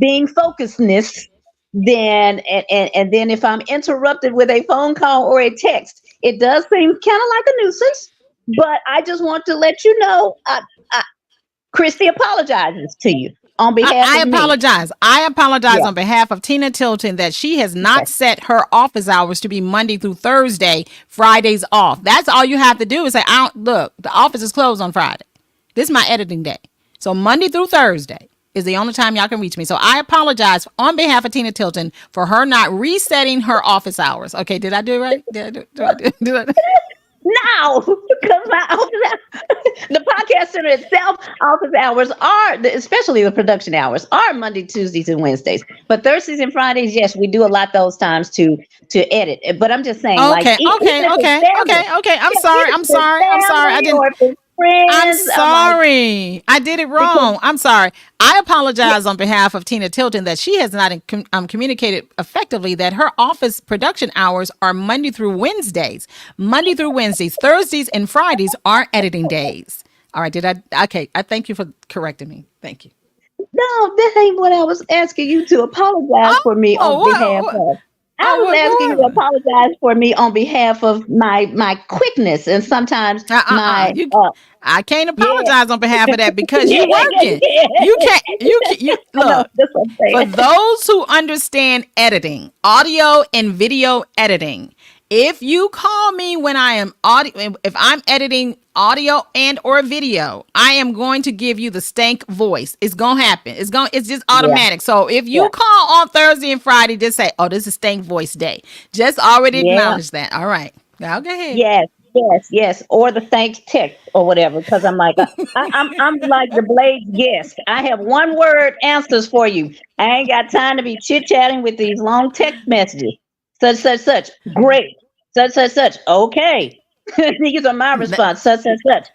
being focusedness, then and then if I'm interrupted with a phone call or a text, it does seem kind of like a nuisance. But I just want to let you know, Christy apologizes to you on behalf I of me. apologize. I apologize Yeah. on behalf of Tina Tilton that she has not Okay. set her office hours to be Monday through Thursday, Fridays off. That's all you have to do is say, I don't, look, the office is closed on Friday. This is my editing day. So Monday through Thursday is the only time y'all can reach me. So I apologize on behalf of Tina Tilton for her not resetting her office hours. Okay, did I do it right? Did I do Now, because my the podcast center itself, office hours are, especially the production hours, are Monday, Tuesdays, and Wednesdays. But Thursdays and Fridays, yes, we do allot those times to edit. But I'm just saying, like, Okay, even okay, if it's okay, family, okay, okay. I'm yeah, sorry. even I'm if it's sorry. I'm sorry. I family didn't. or if it's I'm friends, I'm like, sorry. I did it because wrong. I'm sorry. I apologize on behalf of Tina Tilton that she has not communicated effectively that her office production hours are Monday through Wednesdays. Monday through Wednesdays. Thursdays and Fridays are editing days. All right. Did I? Okay. I thank you for correcting me. Thank you. no, that ain't what I was asking you to apologize for me Oh, on behalf what? of. I Oh, was asking you to what? apologize for me on behalf of my quickness and sometimes my You. I can't yeah. apologize on behalf of that because Yeah, you yeah, working. You yeah. can't. You I know look. that's what I'm For saying. those who understand editing, audio and video editing, if you call me when I am audio, if I'm editing audio and or video, I am going to give you the stank voice. It's gonna happen. It's just Yeah, automatic. So if yeah, you call on Thursday and Friday, just say, "Oh, this is stank voice day." Just already yeah. acknowledge that. All right. Now go ahead. Yes, yes, yes. Or the thanks text or whatever. Because I'm like, I'm like the Blade's guest. I have one word answers for you. I ain't got time to be chit chatting with these long text messages. Such, such, such. Great. Such, such, such. Okay. These are my response. Such, such, such.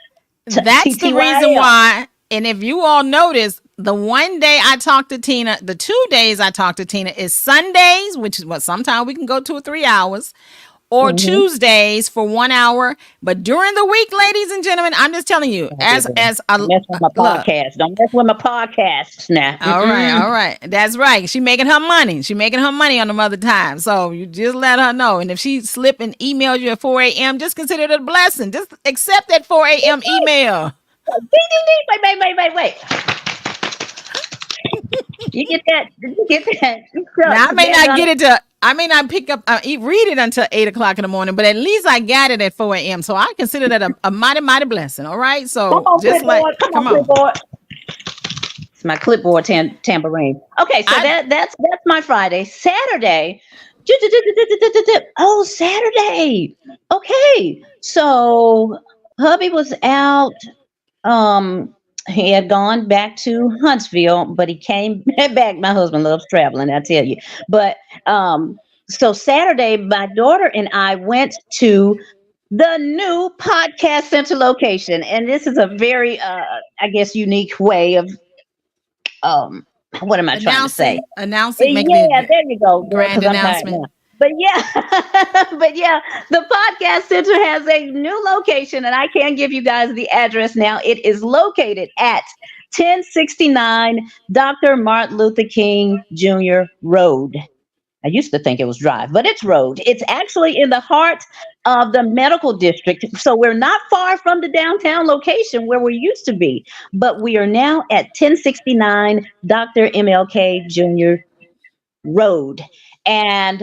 That's the reason TTYL. why. And if you all notice, the one day I talk to Tina, the 2 days I talk to Tina is Sundays, which is what sometimes we can go 2 or 3 hours, or Mm-hmm. Tuesdays for 1 hour. But during the week, ladies and gentlemen, I'm just telling you, as a Don't mess with my look. podcast. Don't mess with my podcasts now. All right, Mm-mm. all right. That's right. She making her money. She making her money on them other times. So you just let her know. And if she slip and email you at 4 a.m., just consider it a blessing. Just accept that 4 a.m. email. Ding, ding, ding. Wait, wait, wait, wait, wait. You get that? Did you get that? Now I may That's not get it to. I may not pick up, read it until 8 o'clock in the morning, but at least I got it at 4 a.m. So I consider that a mighty, mighty blessing. All right. Come So on, just like, clipboard. Come on, come on. clipboard. It's my clipboard tambourine. Okay, so I that's my Friday. Saturday. Oh, Saturday. Okay. So hubby was out. He had gone back to Huntsville, but he came back. My husband loves traveling, I tell you. But so Saturday, my daughter and I went to the new podcast center location, and this is a very, I guess, unique way of um, what am I trying to say? announcing, making Yeah, the there you go, girl. grand Because I'm tired announcement. now. But yeah, but yeah, the podcast center has a new location, and I can give you guys the address now. It is located at 1069 Dr. Martin Luther King Jr. Road. I used to think it was Drive, but it's Road. It's actually in the heart of the medical district. So we're not far from the downtown location where we used to be, but we are now at 1069 Dr. MLK Jr. Road. And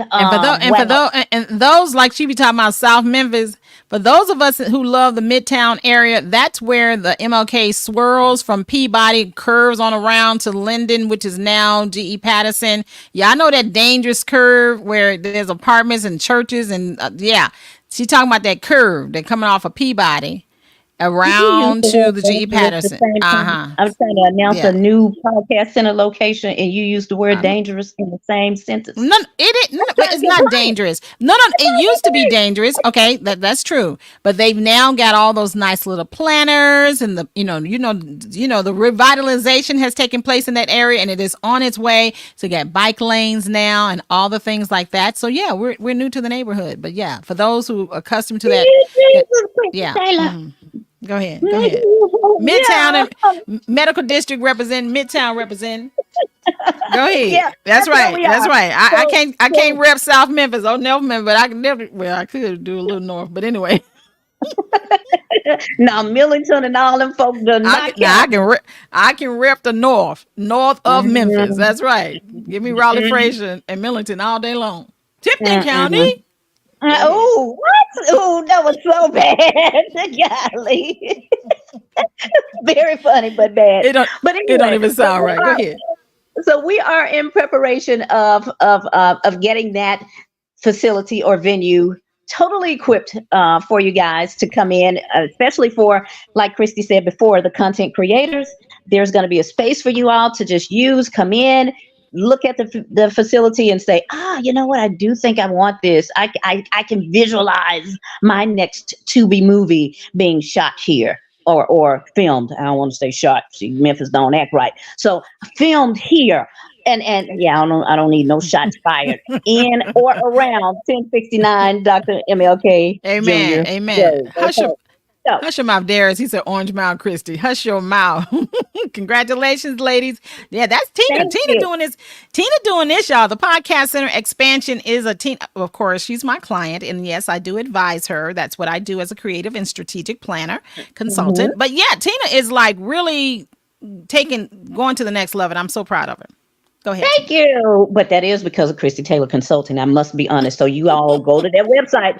well, And those like she be talking about South Memphis. For those of us who love the Midtown area, that's where the MLK swirls from Peabody, curves on around to Linden, which is now GE Patterson. Yeah, I know that dangerous curve where there's apartments and churches and yeah, she talking about that curve that coming off of Peabody did you use around the to word the GE dangerous at the Patterson. same time? Uh-huh. I was trying to announce a Yeah. new podcast center location, and you used the word dangerous in the same sentence. No, I'm trying to it's be not polite. dangerous. No, it used to be dangerous. Okay, that's true. But they've now got all those nice little planners, and the the revitalization has taken place in that area, and it is on its way to get bike lanes now and all the things like that. So yeah, we're new to the neighborhood, but yeah, for those who are accustomed to that, Jesus, Queen yeah. Taylor. Mhm. Go ahead. Go ahead. Yeah. Midtown and Medical District represent. Midtown represent. Go ahead. Yeah, That's that's where right. we That's are. right. So, I so can't rep South Memphis or North Memphis, but I can definitely. Well, I could do a little north, but anyway, now Millington and all them folks do not I count. can I can rep the north of Memphis. Mm-mm, That's right. Give me Raleigh, mm-mm, Fraser, and Millington all day long. Tipton mm-mm. County. Go ahead. Oh, what? Oh, that was so bad. Golly. Very funny, but bad. But It don't anyway, even sound right. Go ahead. so we are in preparation of getting that facility or venue totally equipped for you guys to come in, especially for, like Christy said before, the content creators. There's going to be a space for you all to just use, come in, look at the facility and say, you know what? I do think I want this. I can visualize my next Tubi movie being shot here. Or filmed. I don't want to say shot. See, Memphis don't act right. So filmed here, and yeah, I don't need no shots fired in or around 1069 Dr. MLK Amen. Jr. Amen. Road. Okay. So, Hush your mouth, Darius. He said Orange Mound Christie. Hush your mouth. Congratulations, ladies. Yeah, that's Tina. thank you. Tina doing this, y'all. The Podcast Center expansion is a Tina. Of course, she's my client. And yes, I do advise her. That's what I do as a creative and strategic planner Mhm. consultant. But yeah, Tina is like really going to the next level. I'm so proud of her. Go ahead, Thank Tina. you. But that is because of Christy Taylor Consulting. I must be honest. So you all go to their website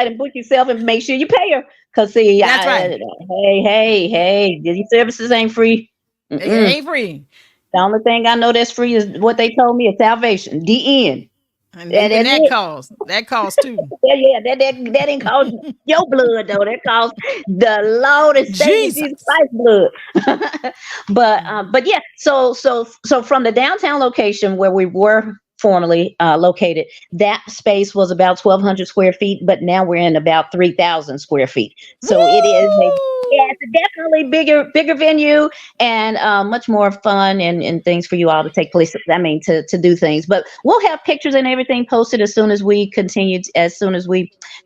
and book yourself and make sure you pay her. Cause see, That's right. hey, these services ain't free. It Mm-mm. ain't free. The only thing I know that's free is what they told me is salvation. The end. And even That's that it. costs. That costs too. Yeah, that didn't cost your blood though. That cost the Lord and Savior Jesus Jesus. Christ's blood. But yeah. So from the downtown location where we were formerly located, that space was about 1,200 square feet, but now we're in about 3,000 square feet. So it is Woo! it's a definitely bigger venue and much more fun and things for you all to take place. I mean, to do things, but we'll have pictures and everything posted as soon as we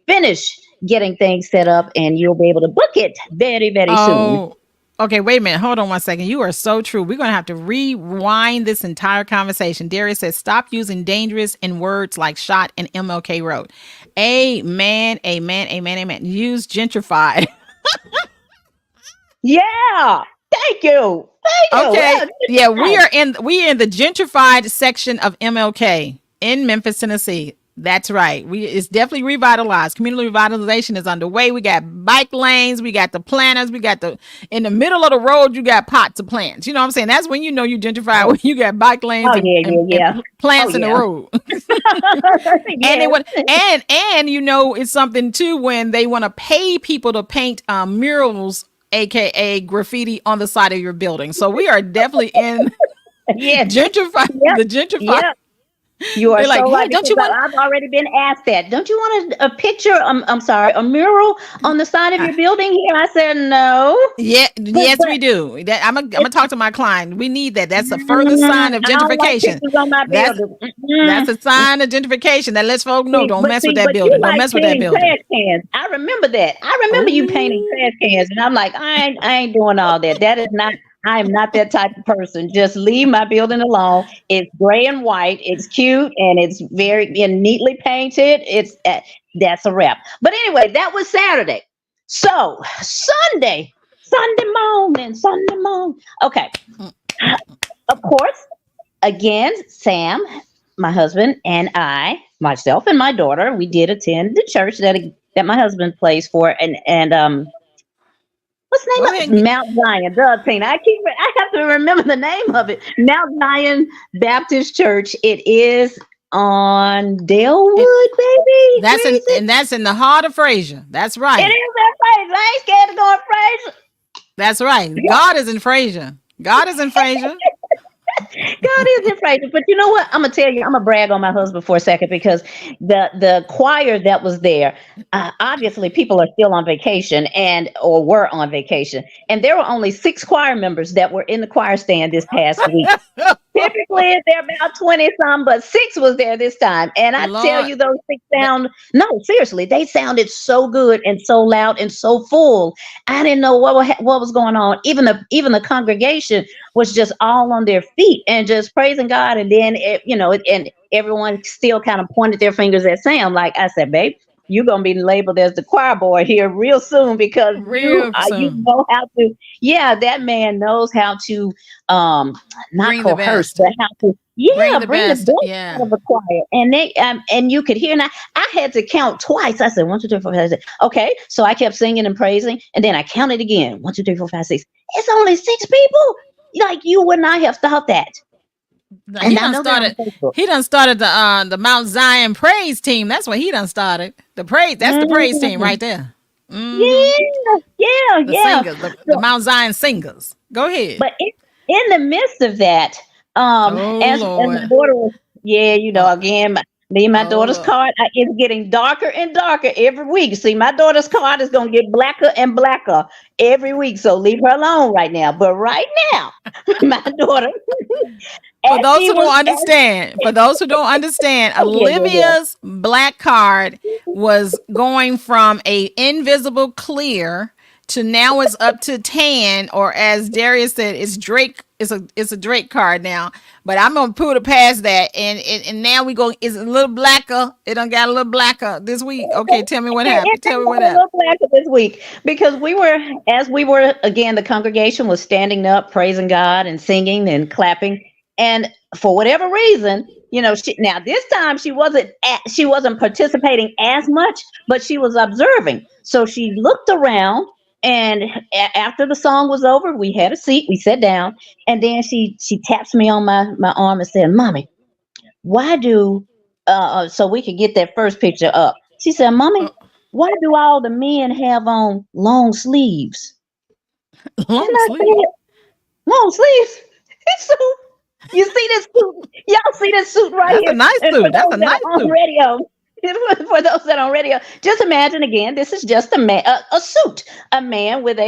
finish getting things set up, and you'll be able to book it very soon. Oh, okay. Wait a minute. Hold on one second. You are so true. We're going to have to rewind this entire conversation. Darius says, stop using dangerous in words like shot and MLK Road. Amen. Amen. Amen. Amen. Use gentrified. Yeah, thank you. Okay. Yeah, Yeah. we are in the gentrified section of MLK in Memphis, Tennessee. That's right. It's definitely revitalized. Community revitalization is underway. We got bike lanes, we got the planters, we got in the middle of the road, you got pots of plants. You know what I'm saying? That's when you know you gentrify, when you got bike lanes Oh yeah, yeah. and plants Oh in the yeah. road. And they Yes. want and you know it's something too when they want to pay people to paint murals, aka graffiti, on the side of your building. So we are definitely in Yes. gentrify Yep. the gentrify. Yep. You are They're like, so hey, right don't because you want? I've already been asked that. Don't you want a picture? I'm sorry, a mural on the side of your building here? I said no. Yeah, yes, But we do. That I'm gonna it's, talk to my client. We need that. That's a further sign of I don't like gentrification. pictures on my That's building. that's a sign of gentrification that lets folks know don't mess with that But you building. Don't like mess with that painting building. trash cans. I remember that. I remember you painting Oh, trash cans, and I'm like, I ain't doing all that. That is not. I am not that type of person. Just leave my building alone. It's gray and white. It's cute and it's very and neatly painted. That's a wrap. But anyway, that was Saturday. So Sunday morning. Okay. Of course, again, Sam, my husband, and myself and my daughter, we did attend the church that my husband plays for, and what's the go name of ahead. it? Mount Zion, Tina. I have to remember the name of it. Mount Zion Baptist Church. It is on And Dalewood, baby. Where is it? that's in the heart of Fraser. That's It right. is that place. I ain't scared to go in Fraser. That's right. God is in Fraser. God is in Fraser. God is in Fraser. But you know what? I'm gonna tell you. I'm gonna brag on my husband for a second because the choir that was there, obviously people are still on vacation or were on vacation, and there were only 6 choir members that were in the choir stand this past week. Typically, they're about 20 some, but six was there this time. And I tell Lord. you, those six sound, no, seriously, they sounded so good and so loud and so full. I didn't know what was going on. Even the congregation was just all on their feet and just praising God. And then, and everyone still kind of pointed their fingers at Sam. Like I said, babe, you're gonna be labeled as the choir boy here real soon because Real you soon. know how to. Yeah, that man knows how to not Bring the coerce, best. but how to Bring the bring the best. best out Yeah. of a choir. And you could hear. And I had to count twice. I said 1, 2, 3, 4, 5, 6. Okay, so I kept singing and praising, and then I counted again. 1, 2, 3, 4, 5, 6. It's only six people. Like you would not have thought that. He And I done know they're on started. Facebook. He done started the Mount Zion praise team. That's what he done started. The praise. That's the praise team Mhm. right there. Yeah, yeah, The yeah. singers. The So, Mount Zion singers. Go ahead. but in the midst of that, Oh as my Lord. daughter was, yeah, Oh, again, me and my oh daughter's Lord. card is getting darker and darker every week. See, my daughter's card is gonna get blacker and blacker every week. So leave her alone right now. But right now, my daughter, For as those she who was, don't understand, oh yeah, yeah, yeah. Olivia's black card was going from a invisible clear to now it's up to tan, or as Darius said, it's Drake. It's a Drake card now. But I'm gonna put it past that, and now we go. It's a little blacker. It done got a little blacker this week. Okay, tell me what It happened. Tell me got what a happened. little blacker this week because as we were again, the congregation was standing up, praising God and singing and clapping, and for whatever reason, now this time she wasn't participating as much, but she was observing. So she looked around, and after the song was over, we had a seat, we sat down, and then she taps me on my arm and said, "Mommy, why do so we could get that first picture up?" She said, "Mommy, Oh, why do all the men have on long sleeves?" And long I sleeve. said, "Long sleeves?" So you see this suit? Y'all see this suit right That's a here? nice And for suit. That's a those that nice are on suit. radio, for those that are on radio, just imagine again. This is just a suit, a man with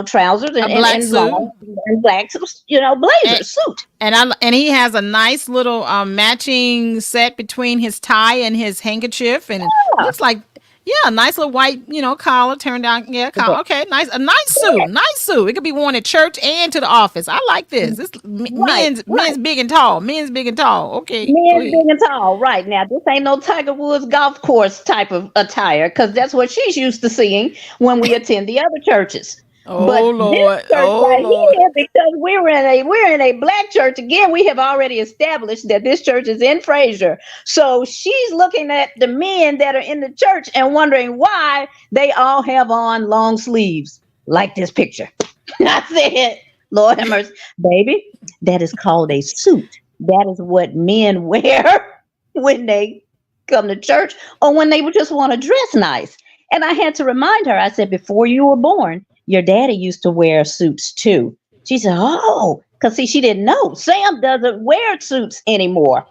trousers A and black suit. long and black And blazer suit. and he has a nice little matching set between his tie and his handkerchief, and it Yeah. looks like, yeah, a nice little white collar turned down. Yeah, collar. Okay, nice, a nice suit, nice suit. It could be worn at church and to the office. I like this. This Right, men's right. big and tall. Men's big and tall. Okay, go Men ahead. big and tall, right now. This ain't no Tiger Woods golf course type of attire, because that's what she's used to seeing when we attend the other churches. But Oh this Lord. church Oh right Lord. here, because we're in a black church again, we have already established that this church is in Fraser. So she's looking at the men that are in the church and wondering why they all have on long sleeves, like this picture. I said, Lord have mercy, baby, that is called a suit. That is what men wear when they come to church or when they would just want to dress nice. And I had to remind her, I said, before you were born, your daddy used to wear suits too. She said, oh, because see, she didn't know. Sam doesn't wear suits anymore.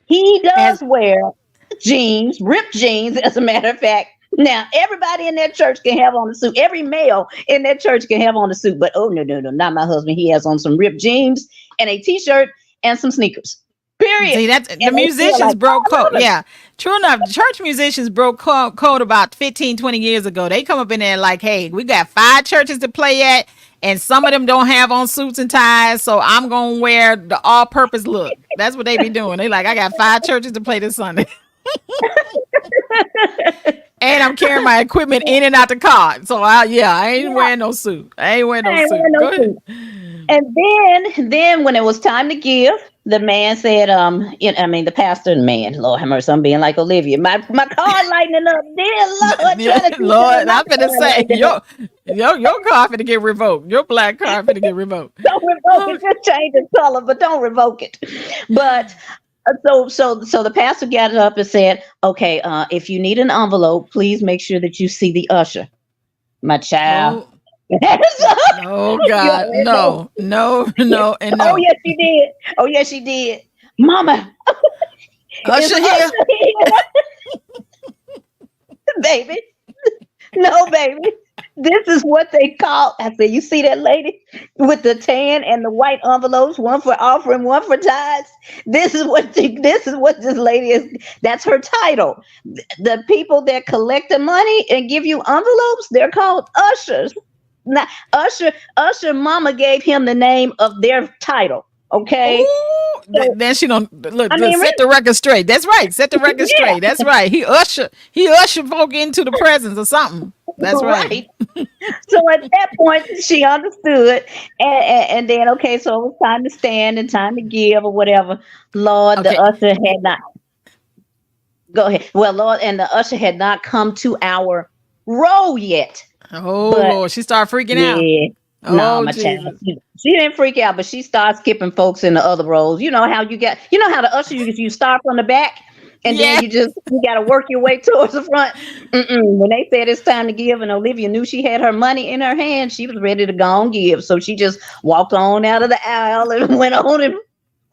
He does As wear jeans, ripped jeans, as a matter of fact. Now, everybody in that church can have on a suit. Every male in that church can have on a suit. But oh, no, no, no, not my husband. He has on some ripped jeans and a t-shirt and some sneakers. Period. See, that's the And they feel musicians like, broke oh, code. no, Yeah, true enough. Church musicians broke code about 15, 20 years ago. They come up in there like, hey, we got 5 churches to play at, and some of them don't have on suits and ties, so I'm going to wear the all purpose look. That's what they be doing. They like, I got 5 churches to play this Sunday. And I'm carrying my equipment in and out the car. So, I ain't yeah, wearing no suit. I ain't wearing no I ain't wearing suit. no Go ahead. suit. And then when it was time to give, the man said, the pastor and man, Lord have mercy, I'm being like Olivia. My car lightening up. Dear Lord, Yeah, trying to teach Lord, my I'm finna car say, lightening up. your car finna get revoked. Your black car finna get revoked. Don't revoke it. Just change the color, but don't revoke it. But so the pastor got up and said, "Okay, if you need an envelope, please make sure that you see the usher." My child. Oh, So, oh you God, already know. no, no, no, and Oh no. yes, she did. Oh yes, she did. Mama, is Usher here. usher here, baby? No, baby. This is what they call. I said, you see that lady with the tan and the white envelopes, one for offering, one for tithes. This is what this lady is. That's her title. The people that collect the money and give you envelopes, they're called ushers. Now, usher mama gave him the name of their title. Okay. Ooh, So, then she don't look. I mean, Set the record straight. That's right. Set the record yeah, straight. That's right. He usher folk into the presence or something. That's right. right. So at that point, she understood, and then okay, so it was time to stand and time to give or whatever. Lord, the Okay. usher had not. Go ahead. Well, Lord, and the usher had not come to our row yet. Oh But Lord, she started freaking out. yeah, no, Oh my child. Jesus. She didn't freak out, but she started skipping folks in the other rows. You know how the usher you start from the back, and then Yeah. you got to work your way towards the front. When they said it's time to give, and Olivia knew she had her money in her hand, she was ready to go and give. So she just walked on out of the aisle and went on and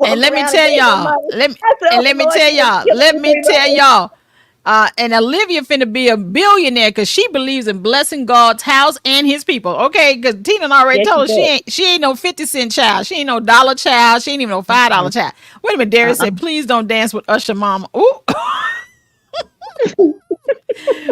And walked let me around and tell gave her y'all. money. Let me I said, and "Oh let me Lord, tell y'all. give Let me me tell money." y'all. And Olivia finna be a billionaire because she believes in blessing God's house and His people. Okay, because Tina done already Yes, she told her did. she ain't no 50 cent child. She ain't no dollar child. She ain't even no $5 child. Wait a minute, Darius Uh-uh. said, please don't dance with Usher Mama. Ooh.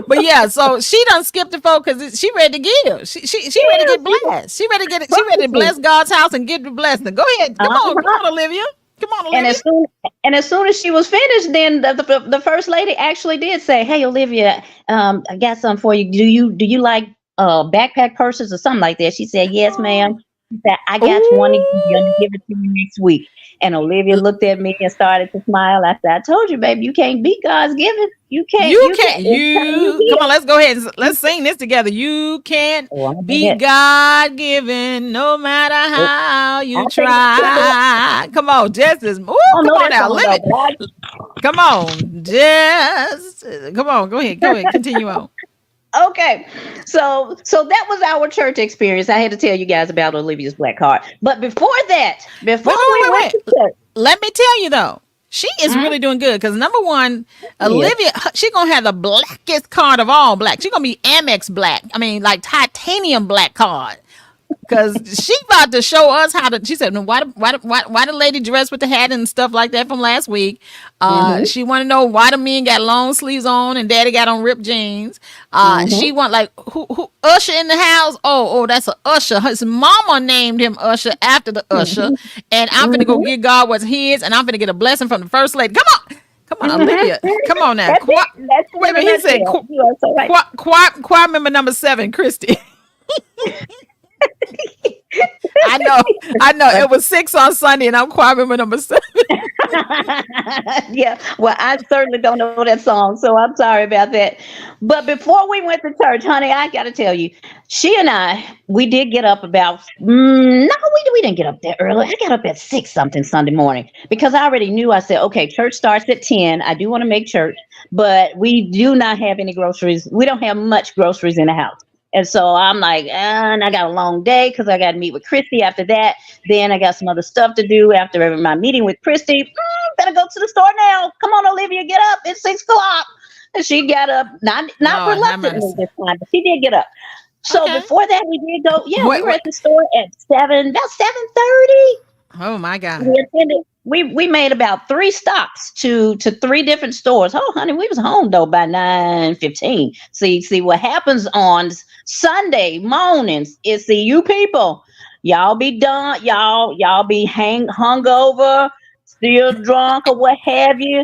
But yeah, so she done skipped the folk because she ready to give. She ready to Yeah, get she was blessed. She ready to get. She ready to promising. bless God's house and get the blessing. Go ahead. Come Uh-huh. on, Olivia. Come on, And Olivia. as soon as she was finished, then the first lady actually did say, "Hey, Olivia, I got something for you. Do you like backpack purses or something like that?" She said, "Yes, ma'am." She said, "I got you one. I'm gonna give it to you next week." And Olivia Ooh. looked at me and started to smile. I said, "I told you, baby, you can't beat God's giving. You can't. You You can't. can't. It's time you You come give." on. Let's go ahead and let's sing this together. You can't Oh, I'm be gonna God given, no matter oh, how I you think try. Come on, Justice. Ooh, I don't come know on that now, song though, Olivia. but Come on, just come on. Go ahead. Go ahead. Continue on. okay, so that was our church experience. I had to tell you guys about Olivia's black card. But before Wait, wait, we wait, went wait, to wait. church, Let me tell you though, she is mm, really doing good because number one, yes, Olivia, she gonna have the blackest card of all black. She gonna be Amex black. I mean, like titanium black card. Cause she about to show us how to. She said, "No, why the lady dressed with the hat and stuff like that from last week?" mm-hmm, She want to know why the men got long sleeves on and Daddy got on ripped jeans. mm-hmm, She want like who Usher in the house? Oh, that's a Usher. His mama named him Usher after the Usher, mm-hmm, and I'm finna go mm-hmm, give God what's His, and I'm finna get a blessing from the first lady. Come on, mm-hmm, Olivia. Come mm-hmm. on now. That's it. That's it Wait a in a minute. He said, nutshell. You are so right. choir member number 7, Christie." I know. It was 6 on Sunday, and I'm choir member number 7. Yeah, well, I certainly don't know that song, so I'm sorry about that. But before we went to church, honey, I got to tell you, she and we did get up about, no, we didn't get up that early. I got up at 6 something Sunday morning because I already knew. I said, okay, church starts at 10. I do want to make church, but we do not have any groceries. We don't have much groceries in the house. And so I'm like, and I got a long day because I got to meet with Christy after that. Then I got some other stuff to do after my meeting with Christy. Better go to the store now. Come on, Olivia, get up. It's 6 o'clock. And she got up, not Lord have reluctantly mercy. this time, but she did get up. So Okay. before that, we did go. Yeah, we Wait, were wait. at the store at 7:30. Oh my God. We attended. We made about 3 stops to 3 different stores. Oh, honey, we was home though by 9:15. See what happens on Sunday mornings is you people, y'all be done, y'all be hungover, still drunk or what have you.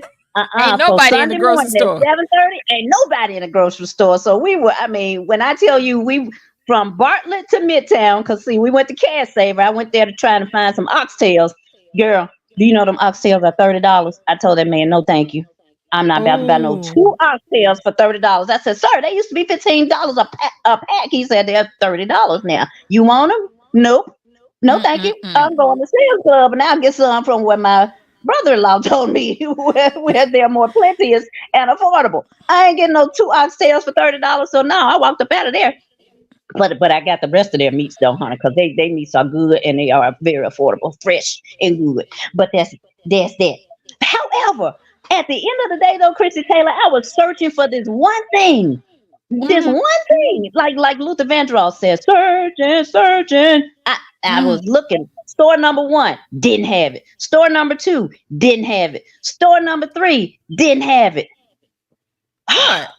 Ain't So nobody in the Sunday grocery morning at store. 7:30, ain't nobody in the grocery store. So we were. I mean, when I tell you we from Bartlett to Midtown, cause see, we went to Cash Saver. I went there to try to find some oxtails. Girl, do you know them oxtails are $30? I told that man, no, thank you. I'm not about to buy no Oh. 2 oxtails for $30. I said, sir, they used to be $15 a pack. He said they're $30 now. You want them? Nope. No, thank you. Mm-mm-mm. I'm going to Sam's Club and I'll get some from where my brother-in-law told me where they're more plenteous and affordable. I ain't getting no 2 oxtails for $30. So no, I walked up out of there. But I got the rest of their meats though, honey, because they meats are good and they are very affordable, fresh and good. But that's that. However, at the end of the day though, Chrissy Taylor, I was searching for this one thing. There's one thing, like Luther Vandross says, searching, searching. I was looking. Store number 1 didn't have it. Store number 2 didn't have it. Store number 3 didn't have it. What?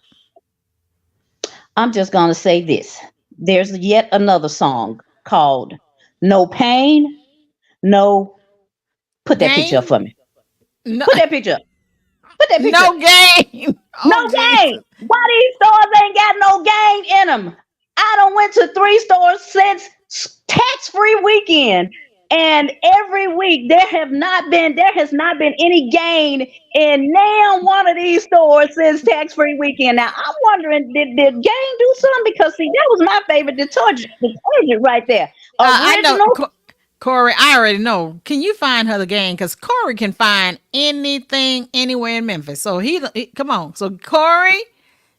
I'm just gonna say this. There's yet another song called "No Pain, No." Put that picture up for me. No, Put that picture up. Put that picture no up. game. No Oh, game. Why these stores ain't got no game in them? I done went to 3 stores since tax-free weekend, and every week there has not been any gain in now one of these stores since tax-free weekend. Now I'm wondering, did Gain do something? Because see, that was my favorite detergent right there. I Original. know, Corey. I already know. Can you find her the game? Because Corey can find anything anywhere in Memphis. So he come on. So Corey,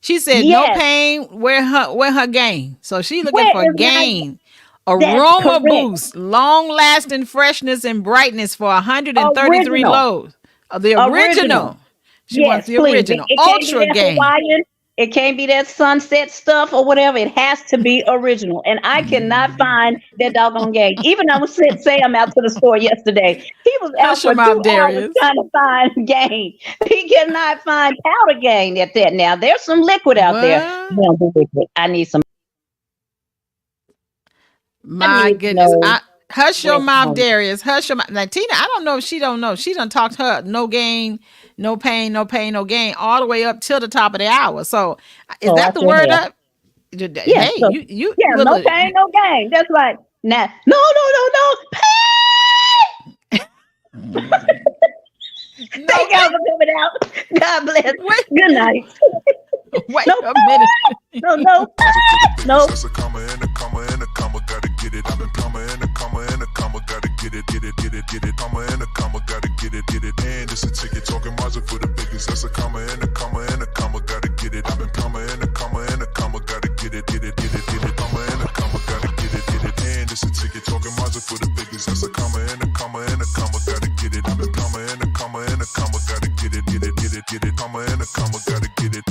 she said no Yes. pain. Where her game? So she looking Where for is my- gain. That's Aroma correct. boost, long lasting freshness and brightness for 133 Original. lows. The original. She Yes, wants the please. original. It can't Ultra be that gain. Hawaiian. It can't be that sunset stuff or whatever. It has to be original. And I cannot find that doggone game. Even I was sent Sam out to the store yesterday. He was out Hush for your 2 mouth, hours Darius. trying to find game. He cannot find powder game at that now. There's some liquid out there. What? No, the liquid. I need some. My need goodness. no Hush your West mouth, Point. Darius. Hush your mouth. Now, Tina, I don't know if she don't know. She done talked her no gain, no pain, no pain, no gain, all the way up till the top of the hour. So is Oh, that I the sure word have. up? Yeah, Hey, so- you Yeah, no little- pain, no gain. That's right. Now, no. Pain! Thank y'all for coming out. God bless. Good night. Wait No a minute. No. That's a comma and a comma and a comma, gotta get it. I've been comma and a comma and a comma, gotta get it. Comma and a comma, gotta get it. And it's a ticket talking Mazda for the biggest. That's a comma and a comma and a comma, gotta get it. I've been comma and a comma and a comma, gotta get it. Comma and a comma, gotta get it. And it's a ticket talking Mazda for the biggest. That's a comma and a comma and a comma, gotta get it. I've been comma and a comma and a comma, gotta get it. Comma and a comma, gotta get it.